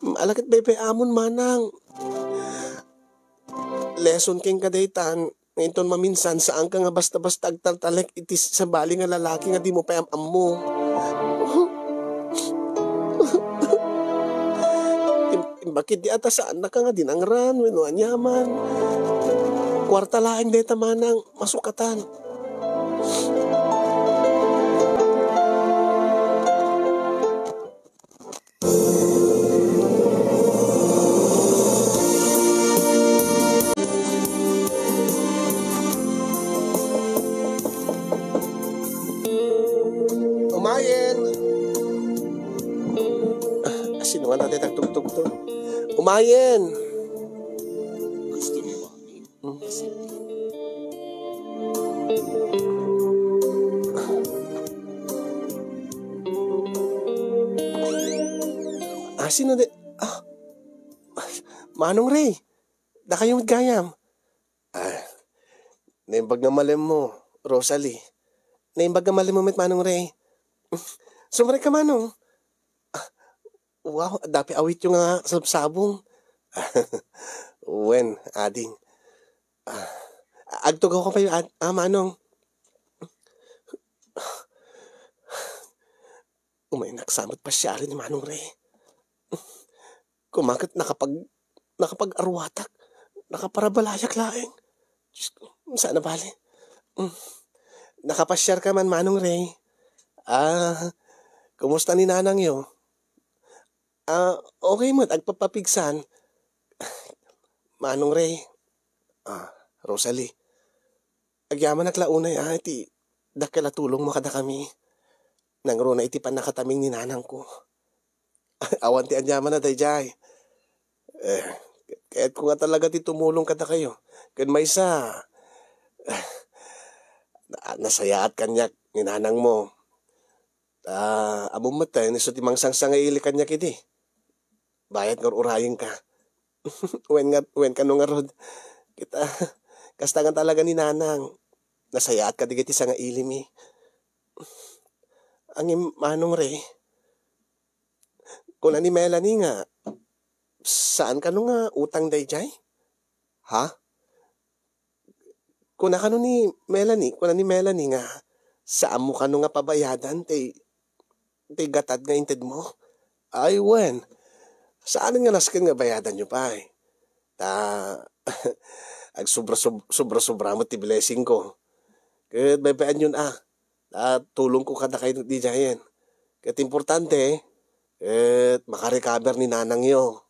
Malakit bebe amon manang. Lesson king kadaytan, ngayon maminsan saan ka nga basta-basta agtartalek itis sa bali nga lalaki nga di mo payam mo. Bakit di ata saan na ka nga dinangran, winuan yaman. Kwarta laing deta manang masukatan. Umayen. Sino nga natin tagtugtog to? Umayen. Gusto ni Wami. Sino de? Manong Ray. Da kayong gayam. Naimbag na malim mo, Rosalie. Naimbag na malim mo mit Manong Ray. Sumari ka Manong. Wow, dapi awit yung nga sabsabong. Wen, ading. Agtugaw ko pa yung Manong. Umay naksamot pa siya rin ni Manong Ray. Kumakit nakapag-arwatak, nakaparabalayak laeng. Saan na bali? Nakapasyar ka man Manong Ray. Kumusta ni Nanang yo? Okay mo, agpapapigsan. Manong Ray. Rosalie. Agyaman naglaunay iti dakala tulong mo kada kami. Nangro na iti panakataming ni Nanang ko. Awan ti anyaman na dayjay. Kaya't ko nga talaga ti tumulong kada kayo. Kan may isa, Nasaya at kanyak ninanang mo. Abong matay, niso timang sang-sangaili kanyak iti. Bayat nga urayin ka. Wen ka nung nga rod. Kita, kastangan talaga ni nanang. Nasaya at kadigiti sa nga ilimi. Ang manong re. Kuna ni Melanie nga, saan ka nung nga utang dayjay? Ha? Kuna ka nung ni Melanie nga, saan mo ka nung nga pabayadan, tay gatad nga inted mo? Ay, wen. Saan nga naskin nga bayadan nyo pa eh? Ag sobra-sobra mo ti blessing ko. Kaya bayaan yun tulong ko kada kayo di jayan. Kaya importante makarecover ni nanang yo.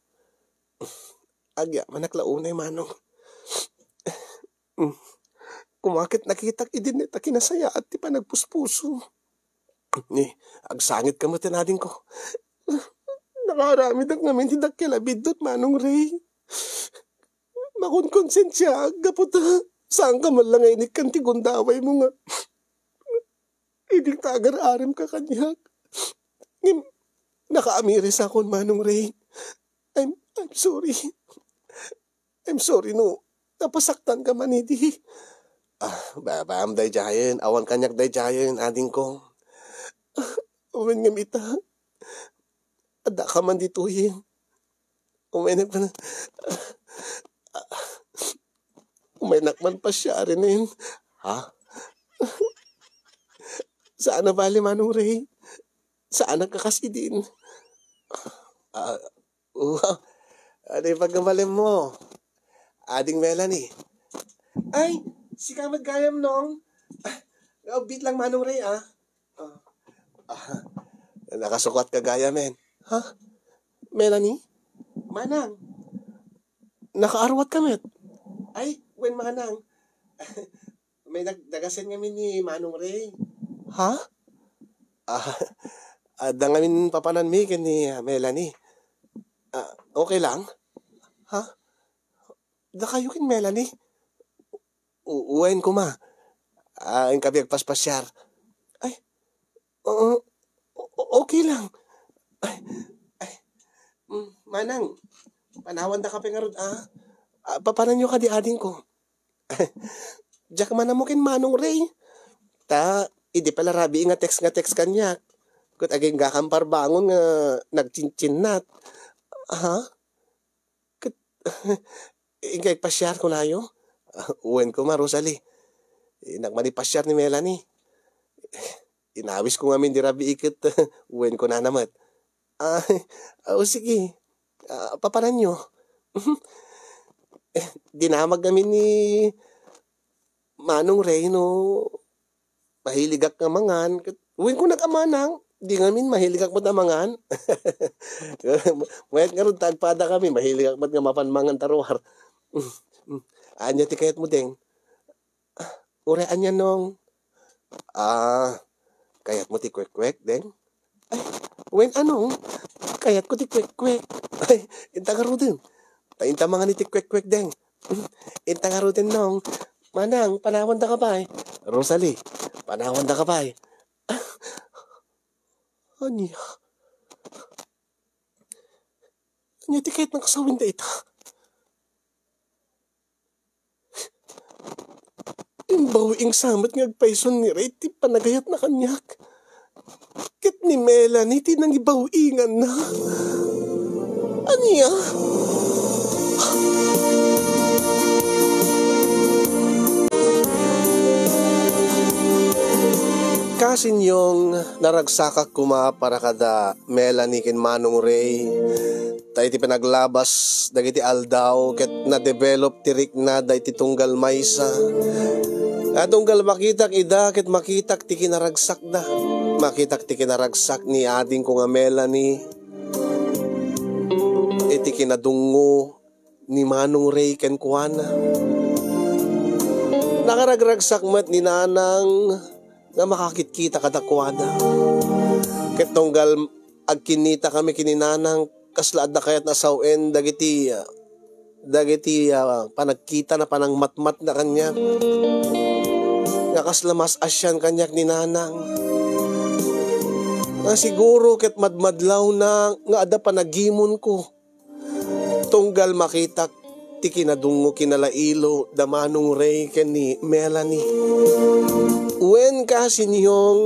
Agya, manaklaunay manong. Kumakit nakitak idin nita kinasaya at ti pa nagpuspuso. Ni, agsangit ka mo tinading ko. Nakaramid ang namin tidak kilabidot manong Ray. Makon konsensya, gaputa. Saan ka man lang inik kan tigundaway mo nga. Idik tagar-arim ka kanyak. Nakaamiris ako manong Ray. I'm sorry. I'm sorry no. Napasaktan ka man hindi. Baam day jayan. Awan kanyak day jayan ading ko. Uwen nga mita. Ada ka man dituhin. Umenak man pa siya rin. Ha? Saan na bali manong Ray? Saan nagkakasidin? Ano yung pagkamalim mo? Ading Melanie. Ay, si Kamad Gayam nong. Beat lang manong Ray nakasukat ka gaya men. Ha? Melanie? Manang? Nakaarwat ka met? Ay, wen manang. May nagdagasin kami ni Manong Ray. Ha? Dangamin papanan mi ni Melanie. Okay lang? Ha? Da kayo kin Melanie? Uwen ko ma. Ang kabiyag paspasyar. Ay, okay lang. Manang, panawan da ka pengarod papanan nyo ka di ading ko. Diyak man mo kin Manong Ray. Idi pala rabi nga text kanya. Kut aging gakampar bangon nga nagchinchinat. Ha? Kut ingay pasyar ko na yo. Uwen ko ma Rosalie. Nagmanipasyar ni Melanie. Inawis ko nga min di rabi ikit. Uwen ko na namat. Sige. Papanan nyo. Dinamag namin ni Manong Ray no. Mahiligak nga mangan. Uwin ko nag-amanang. Di ngamin mahiligak mo na mangan. Mayat nga rin tagpada kami. Mahiligak mo nga mapanmangan taruhar. Anya ti kayat mo deng. Ure anya nong. Kayat mo ti kwek-kwek deng. Ay, uwin anong? Kayat ko ti kwek-kwek. Ay, inta nga rin. Tainta mga ni ti kwek-kwek deng. Inta nga rin nong. Manang, panawan da ka ba eh? Rosalie, panawan da ka ba eh? Anya? Anya ti kahit nakasawin da ita? Imbawing samat nga agpaison ni Ray, ti panagayat na kanyak. Kit ni Melanie, ti nang ibawingan na. Anya? Kasin yung naragsakak kuma para kada Melanie kin Manong Ray. Tayo ti pinaglabas dagiti aldaw ket na-develop tirik na dahi ti tunggal maysa. Tunggal makitak ida ket makitak ti kinaragsak da. Makitak ti kinaragsak ni ading ko nga Melanie. Iti kinadungo ni Manong Ray ken kuana. Nakaragragsak mat ni nanang nga makakit-kita kadakwada. Ket tunggal agkinita kami kininanang kaslaad na kayat nasawen dagiti panagkita na panang matmat na kanya. nga kaslamas asyan kanyak ni nanang. Nga siguro ket madmadlaw na nga ada panagimon ko. Tunggal makitak ti kinadungo kinalailo damanong Ray ken ni Melanie. Wen ka sinyong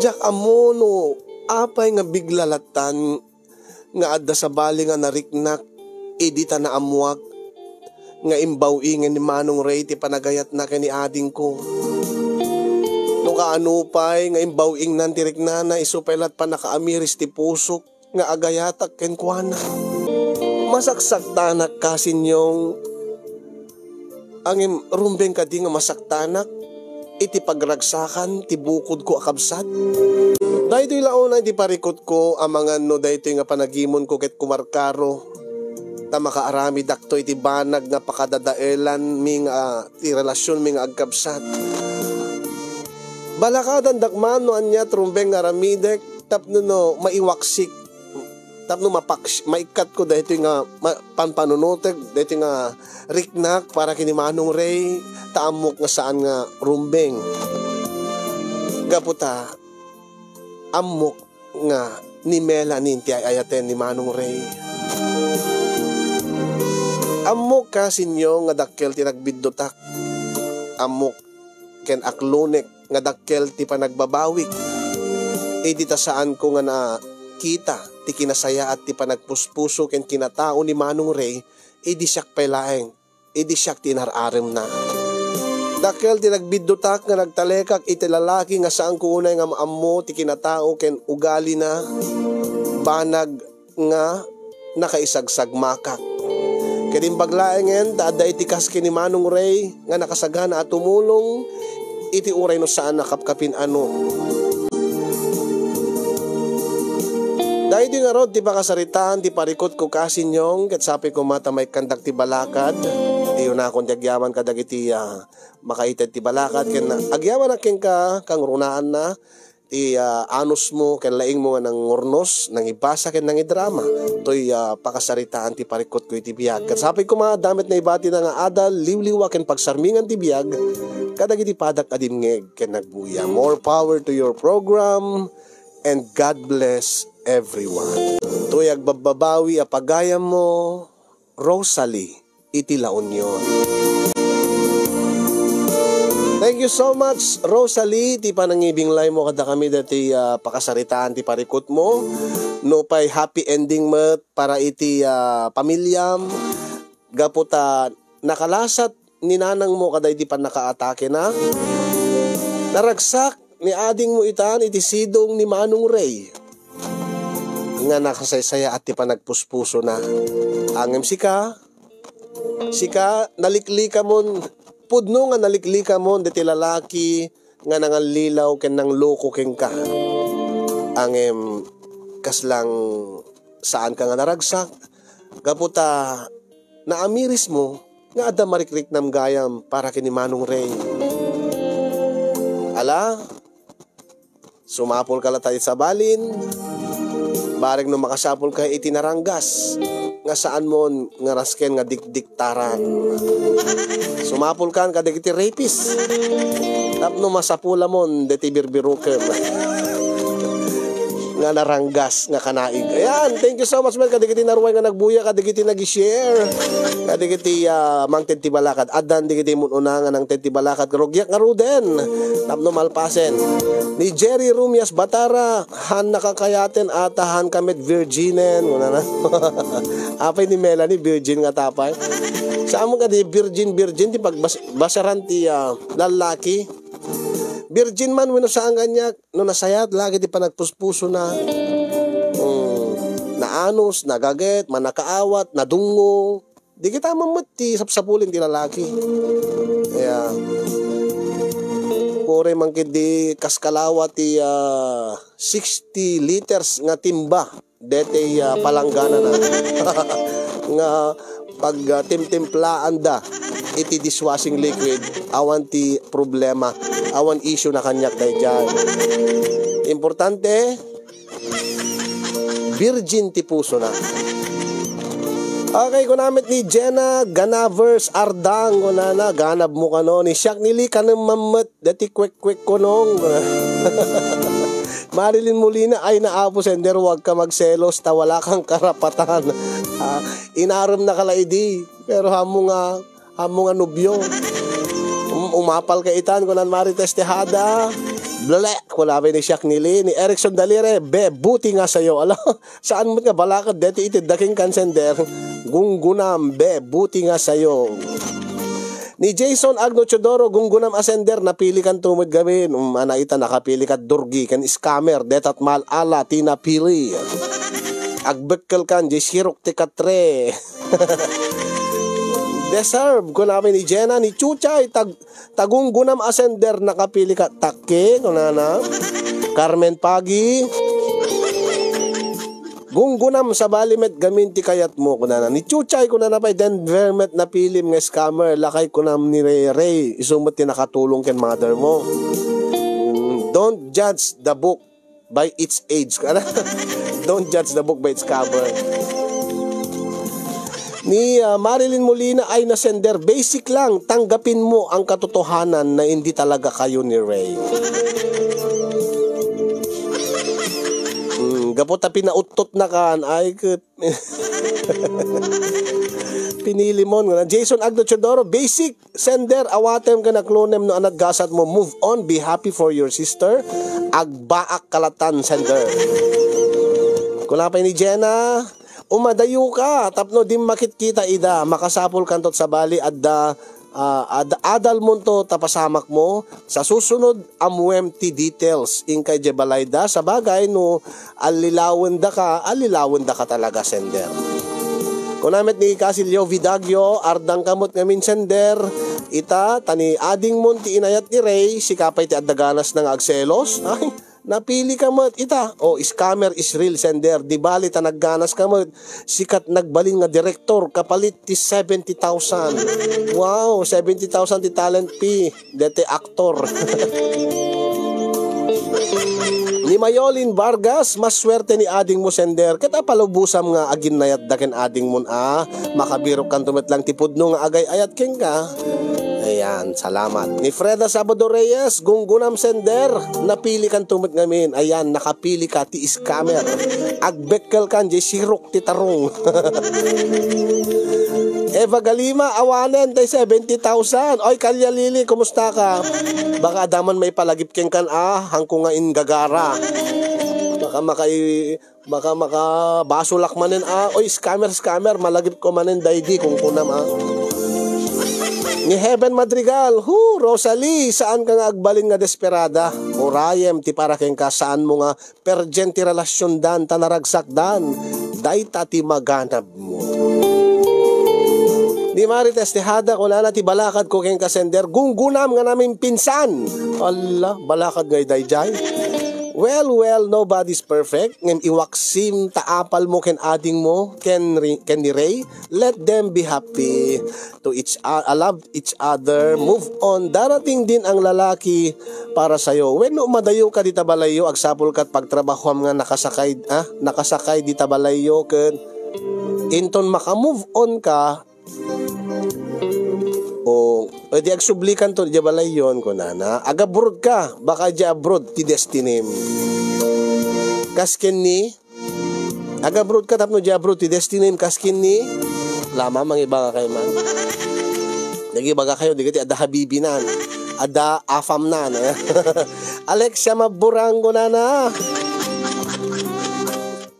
jak amono apay nga biglalatan nga adda sa bali nga nariknak idita na amuak nga imbaw-ingen ni Manong Ray ti panagayat na ken ni ading ko. No kaanupay nga imbaw-ing nan tirik na isupelat pa nakaamiris ti pusok nga agayatak ken kuana. Masaksaktanak kasinyong angim rumbeng kadi nga masaktanak iti pagragsakan ti bukod ko akabsat. Dahito ilauna iti parikot ko amangan no dahito nga panagimon ko ket kumarkaro ta makaarami dakto iti banag nga pakadadaelan ming ti relasyon ming agkabsat. Balakadan dakman no anya trumbeng nga ramidek tapno no maiwaksik tapno maikat ko dahito nga panpanunoteg dahito nga riknak para kini Manong Ray taamok nga saan nga rumbeng gaputa amok nga ni Melanie ti ayaten ni Manong Ray. Amok ka sinyo nga dakkel ti nagbiddotak. Amok ken aklonek nga dakkel ti panagbabawik. Dita saan ko nga nakita ti kinasaya at ti panagpuspuso ken kinatao ni Manong Ray di siyak pelaeng. Di siyak tinararem na. Dakkel ti nagbiddotak nga nagtalekak iti lalaki nga saan ko unay nga maammo ti kinatao ken ugali na banag nga nakaisagsag makak. Kedim baglaengen tada iti kaski ni Manong Ray nga nakasagana at tumulong iti uray no saan nakapkapin ano. Dahil di nga rod ti pakasaritaan ti parikot ko kasinyong ket sapi ko mata may kandak ti balakad. Iyon na akong agyaman kadag iti makaited ti balakad ken agyaman na ken ka kang runaan na ti anus mo ken laing mo nga nang ngurnos nang ibasa ken nang idrama toy pakasaritaan ti parikot ko iti biag ket sapi ko damit na ibati na nga adal liwliwa ken pagsarmingan ti biag kadag iti padak adimngeg ken nagbuya. More power to your program and God bless everyone. Toy agbababawi apagayam mo Rosalie iti La Union. Thank you so much Rosalie ti panangibing lay mo kada kami dati pakasaritaan ti parikot mo no pay happy ending met para iti pamilyam gaputa nakalasat ni nanang mo kada iti pan nakaatake na naragsak ni ading mo itan iti sidong ni Manong Ray nga nakasaysaya at ti panagpuspuso na angem sika naliklika mon pudno nga naliklika mon deti lalaki nga nanganlilaw ken nang loko ken ka angem kaslang saan ka nga naragsak gaputa naamiris mo nga adda marikrik nam gayam para kini Manong Ray. Ala sumapol ka latay sa balin bareng no makasapol ka itinaranggas nga saan mo nga rasken nga dikdiktaran. Sumapol kan kadag iti rapist. Tapno masapula mon deti birbirukem. Nga naranggas nga kanaig. Ayan, thank you so much man kadag iti naruway nga nagbuya kadag iti nag-share. Kadag iti mangted ti balakad. Adan digiti mununa nga nang ted ti balakad rugyak nga ruden. Tapno malpasen. Ni Jerry Rumias Batara han nakakayaten atahan kamet virginen muna na. Apay ni Melanie virgin nga tapay. Saan mo ka di virgin ti pagbasaran ti lalaki. Virgin man wano saan ganyak no nasayat lagi ti panagpuspuso na naanos, nagaget, manakaawat, nadungo. Di kita mamat ti sapsapulin ti lalaki. Kaya kore man di kaskalawa ti 60 liters nga timba dete palanggana na nga pag timtimplaan da iti dishwashing liquid awan ti problema awan issue na kanyak day dyan. Importante virgin ti puso na Okay, kunamit ni Jenna Ganavers Ardang, kunana, ganab mo ka no, ni Shaq nili ka ng mamat, dati kwek-kwek ko nung. Marilyn Molina ay naapo sender, wag ka magselos, ta wala kang karapatan. Inaram na kalaidi, pero hamo nga nubyo. Umapal ka itan, kunan Marites Tejada. Bleh, kulabi ni Shaq nili, ni Erickson Dalire, be, buti nga sa'yo. Alam, saan mo nga balakad, deti iti daking kansender, gunggunam, be, buti nga sa'yo. Ni Jason Agno Chodoro, gunggunam asender, napili kan tumod gawin. Anaita, nakapili ka durgi, kan scammer, detat malala, tinapili. Agbekkel kan, jesirok tikatre. Deserve ko namin ni Jenna, ni Chuchay, tagunggunam asender, nakapili ka takke, kunana. Carmen Pagi, gunggunam sa balimet gaminti kayat mo, kunana. Ni Chuchay, kunana pa, Denvermet na pilim nga scammer, lakay kunam ni Ray, isumot nakatulong ken mother mo. Don't judge the book by its age, don't judge the book by its cover. Ni Marilyn Molina ay nasender, basic lang, tanggapin mo ang katotohanan na hindi talaga kayo ni Ray. Gapot na pinautot na kan, ay pinili mo. Jason Agno Chodoro, basic, sender, awatem ka na klonem no anad gasat mo, move on, be happy for your sister, agbaak kalatan, sender. Kulapay ni Jenna, umadayo ka, tapno di makitkita ida, makasapol kantot sa bali, adal mo to tapasamak mo, sa susunod, amuemti details, inkay jebalayda, sa bagay no, alilawan da ka talaga, sender. Kunamit ni Casilio Vidagio, ardang kamot ngamin sender, ita, tani ading mo ti inayat ni Ray, si kapay ti adaganas ng agselos, ay, napili ka mo, ita, scammer is real sender, di bali ta nagganas ka mo, sikat nagbalin nga direktor, kapalit ti 70,000. Wow, 70,000 ti talent fee, dete aktor. Ni Mayolin Vargas, mas swerte ni ading mo sender, kita palubusam nga agin nayat daken ading mo, makabirok kan tumet lang tipudno nga agay ayat king ka. Ayan, salamat. Ni Freda Sabado Reyes, gunggunam sender, napili kan tumot ngamin. Ayan, nakapili ka ti scammer. Agbekkel kan, sirok ti tarong. Eva Galima, awanen, tay 70,000. Oy, Kalya Lili, kumusta ka? Baka daman may palagip keng kan, hangko nga in gagara. Baka basulak manin, oy, scammer, malagip ko manin, daydi, kung kunam, Ni Heaven Madrigal, Rosalie, saan ka nga agbalin nga desperada? Orayem, ti para keng ka, saan mo nga pergenti relasyon dan, tanaragsak dan, dayta ti maganab mo. Ni Marites Tejada, kunana ti balakad ko keng kasender, gunggunam nga namin pinsan. Allah, balakad ngay dayjay. Well, nobody's perfect. Ngem iwaksim taapal mo ken ading mo, ken ni Ray. Let them be happy to love each other. Move on. Darating din ang lalaki para sa'yo. When umadayo ka di tabalayo, agsapol kat pagtrabahoam nga nakasakay di tabalayo, ken inton maka-move on ka, di agsublikan to di balay yon ko na agabrod ka, baka di abroad ti destinim kaskin ni agabrod ka tapno di abroad ti destinim kaskin ni lama mangibaga kayo man nagibaga kayo di kati ada habibinan ada afam nan Alexia Maburango na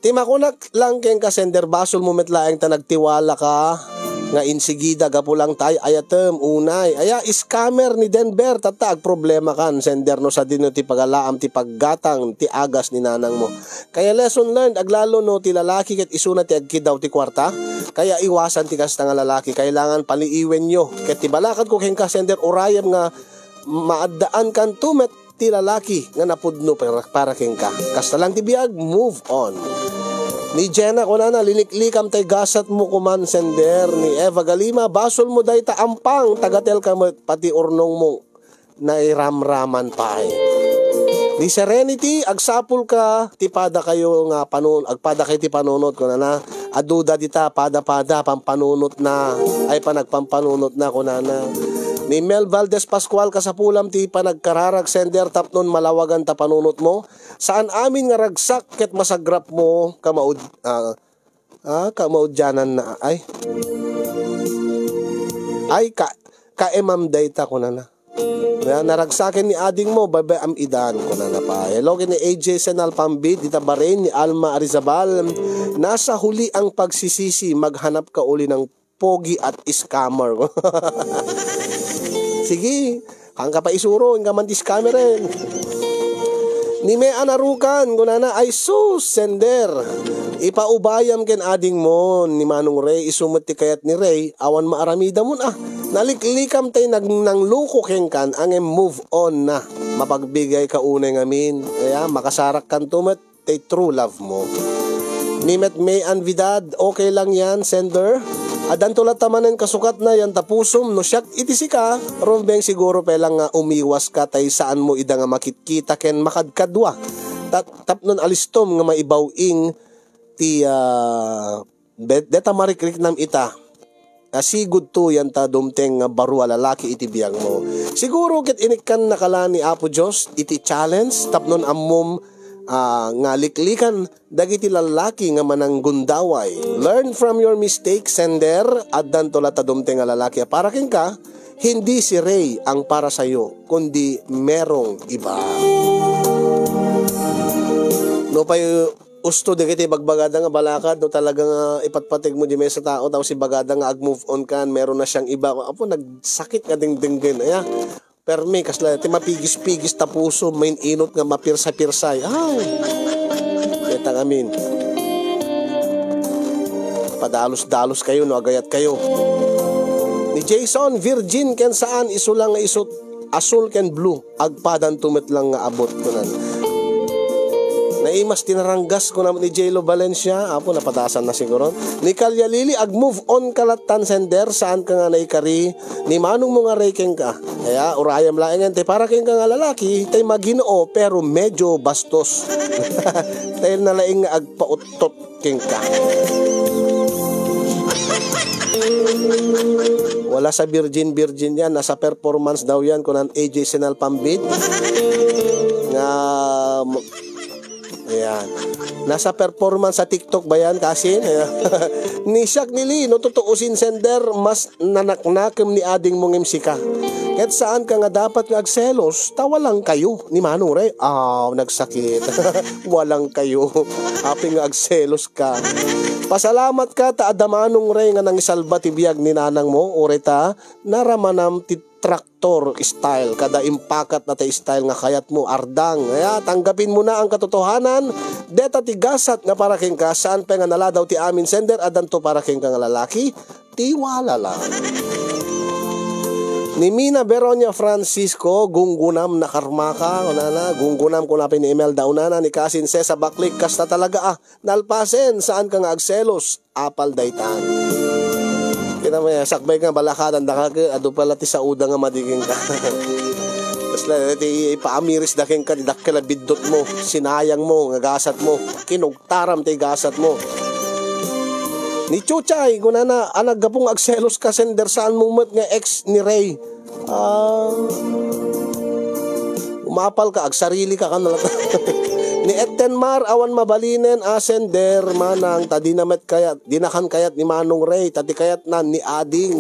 timakunak lang keng kasender basol mo metlaeng ta nagtiwala ka nga insigida gapulang tay ayatem unay aya scammer ni Denver tatag problema kan sender no sa dino ti pagalaam ti paggatang ti agas ni nanang mo kaya lesson learned aglalo no ti lalaki ket isuna ti agkidaw ti kwarta kaya iwasan ti kasta nga lalaki kailangan paliiwen nyo ket ti balakad ko ken ka sender orayam nga maadaan kan tumet ti lalaki nga napudno para ken ka kasta lang ti biag move on. Ni Jenna ko na liliklikam tay gasat mo kuman sender. Ni Eva Galima, basol mo day ta ampang tagatel ka pati urnong mo na iramraman pa ay. Di Serenity, agsapul ka, tipada kayo nga agpada kayo ti panunot ko na aduda dita, pada-pada, pampanunot na, ay panagpampanunot na ko na. Ni Mel Valdez Pascual, kasapulam ti panagkararag sender tapnon malawagan ta panunot mo. Saan amin nga ragsak ket masagrap mo, kamaudyanan na, kaemam dayta ko na. Naragsakin ni ading mo, babay am idan ko na pa. Hello ni AJ Senal Pambid, dita ba rin ni Alma Arizabal. Nasa huli ang pagsisisi, maghanap ka uli ng pogi at scammer. Sige, hangga pa isuro, hangga man scammer rin. Ni Mea Narukan, gunana ay sus, sender. Ipaubayam ken ading mo, ni Manong Ray, isumot ti kayat ni Ray, awan maaramida mo na. Naliklikam tayo nangluko ken kan, ang move on na. Mapagbigay ka unay ngamin. Kaya makasarak kan tumet, tay true love mo. Nimet May Anvidad, okay lang yan, sender. Adan tulat tamanen kasukat na yan tapusom, no siyak itisi ka. Rombeng siguro pelang nga umiwas ka tay saan mo ida nga makitkita ken makadkadwa. Tapnon alistom nga maibawing ti deta marikrik nam ita. Sigud to yan ta dumteng nga baro lalaki iti biyang mo. Siguro ket inikkan nakala ni Apo Diyos iti challenge tapnon ammom nga liklikan dagiti lalaki nga manang gundaway. Learn from your mistakes, sender. Addan to lata dumteng nga lalaki para ken ka, hindi si Ray ang para sayo kundi merong iba. No pa usto di kiti bagbagada nga balakad no talagang ipatpatig mo di may sa tao tapos si bagada nga ag-move on kan meron na siyang iba apo nagsakit ka dingdinggen aya permi kasla ti mapigis-pigis ta puso main inot nga mapirsa-pirsay kita amin padalos-dalos kayo no agayat kayo ni Jason virgin ken saan isulang nga isut asul ken blue agpadan tumet lang nga abot kunan. Naimas tinaranggas ko naman ni J.Lo Valencia. Apo, napatasan na siguro. Ni Kalya Lili, ag-move on kalatan sender. Saan ka nga naikari? Ni manong mo nga raking ka. Kaya, urayam laing te para king ka nga lalaki. Tay maginoo, pero medyo bastos. Tay nalaing nga agpautot king ka. Wala sa virgin yan. Nasa performance daw yan. Kunan AJ Senal Pambid. Nga... Ayan. Nasa performance sa TikTok ba yan kasi? Ni Shaq nili, no tutuusin sender, mas nanaknakem ni ading mong MC ka. Kahit saan ka nga dapat nga agselos, tawalang kayo ni Manong Ray. Nagsakit. Walang kayo. Happy nga agselos ka. Pasalamat ka ta adamanong Ray nga nang isalba ti biyag ni nanang mo, oreta, naramanam ti traktor style, kada impakat na tay style nga kayat mo ardang. Kaya tanggapin mo na ang katotohanan. Deta tigasat nga para king ka saan pa nga naladaw ti amin sender adan to para king ka nga lalaki. Tiwala lang. Ni Mina Beronia Francisco, gunggunam na karmaka, gunggunam ko na pini-email daw na ni Kasin Cesa Baklik, kasta talaga nalpasen, saan ka nga agselos, apal daytan. Kita mo yan, sakbay nga balakadan, ado pala ti sauda nga madiging ka. Tapos ipaamiris daking ka, dakila bidot mo, sinayang mo, nga gasat mo, kinugtaram ti gasat mo. Ni Chuchay, gunana, anagapong agselos ka sender saan moment nga ex ni Ray. Umapal ka, agsarili ka kanala. Ni Etenmar, awan mabalinen, sender, manang, tadinamet kayat, dinakan kayat ni Manong Ray, tati kayat na ni Ading.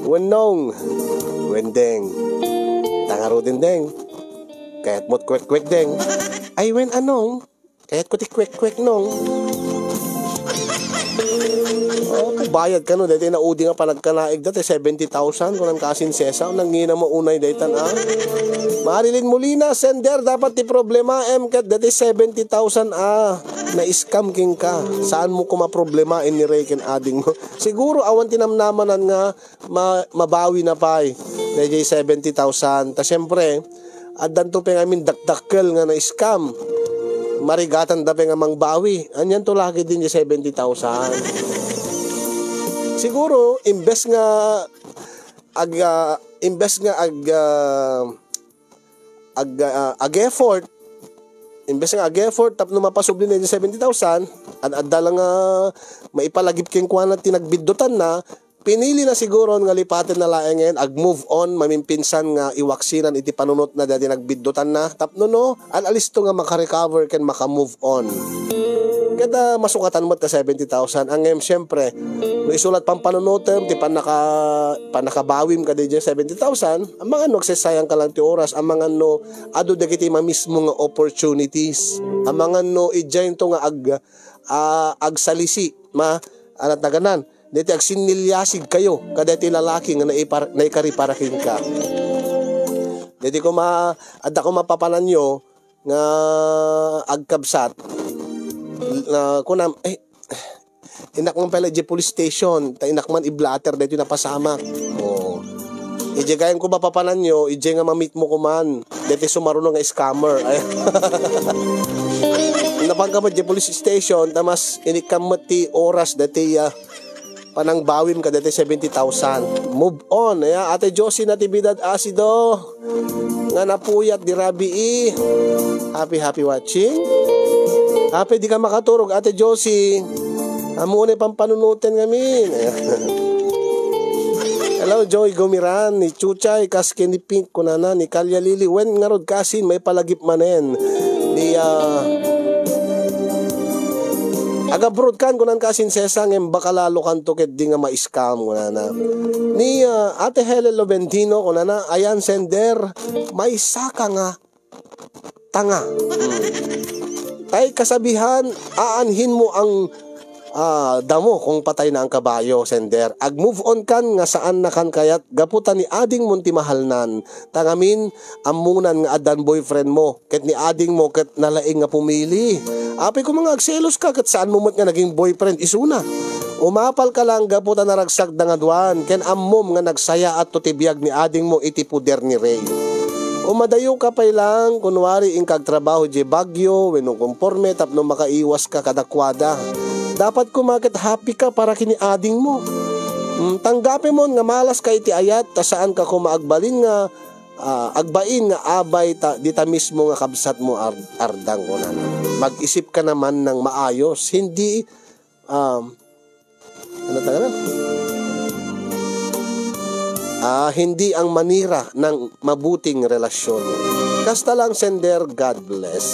Wenong, wendeng, tangaro din deng, kayat mo't kwek-kwek deng. Ay wen anong, kayat ko ti kwek-kwek nong. Bayad ka no, dahil naudi nga panagkanaig dati 70,000 kung ang Kasin Cesa, nangina mo unay daytan Marilyn Molina, sender, dapat ti problema MCAT, dati 70,000 na scam king ka. Saan mo kumaproblema ni Ray ken ading mo? Siguro awan tinamnamanan nga mabawi na pa dahil 70,000. Ta syempre, adan to pengamin dakdakkel nga na scam. Marigatan da nga mangbawi. Anyan to lagi din yung 70,000. Siguro imbes nga ag-effort, imbes nga ag-effort, tapno mapasubli na yung 70,000, at dalang maipalagip king kuha na tinagbidutan na, pinili na siguro nga lipatin na laeng ngayon, ag-move on, mamimpinsan nga iwaksinan iti panunot na dati nagbidutan na, tapno no, alisto nga makarecover ken maka-move on. Kada masukatan mo ta 70,000, ang ngayon syempre, no isulat pang panunutem, ti panakabawim ka di 70,000, ang mga no, nagsasayang ka lang ti oras, ang mga no, ado dagiti mamismo nga opportunities, ang mga no, idjayin to nga agsalisi, alat na ganan, dito agsinnilyasig kayo, kada ti lalaki nga naikariparakin ka. Dito ko adda ko mapapanan nyo, nga agkabsat, kunam, inak man pala di police station, inak man i-blatter dito napasamak. Oh. Gayon ko mapapanan nyo, nga mamit mo kuman, dito sumarunong nga scammer. Napangkamot di police station, tamas inikamot ti oras dati panang bawim ka dati 70,000. Move on. Ate Josie Natividad Asido, nga napuyat di rabi happy watching. Happy di ka makaturog Ate Josie. Amune pang panunutin ngamin. Hello Joy Gomiran ni Chuchay Kaske ni Pink kunana ni Kalya Lili wen ngarod kasin may palagip manen ni aga-broad kan kunan kasin sesang em bakalalo kan tuket di nga ma-scam kunana ni Ate Helen Loventino kunana ayan sender may saka nga tanga. Tay kasabihan aanhin mo ang damo kung patay na ang kabayo sender. Ag-move on kan nga saan na kan kayat gaputan ni ading munti mahalnan. Tangamin amunan nga adan boyfriend mo. Ket ni ading mo ket nalaing nga pumili. Api ko mga agselos ka ket saan mo nga naging boyfriend isuna. Umapal ka lang gaputan na ragsag da nga duwan. Ken ammom nga nagsaya at tutibiyag ni ading mo iti puder ni Ray. Umadayo ka pa lang kunwari ing kagtrabaho di bagyo wenno konforme tapno makaiwas ka kadakwada. Dapat kumakit happy ka para kini ading mo. Tanggapin mo nga malas ka iti ayat ta saan ka kumaagbalin nga agbain nga abay dita mismo nga kabsat mo ardang ko na. Mag-isip ka naman ng maayos, hindi hindi ang manira ng mabuting relasyon. Kasta lang sender, God bless.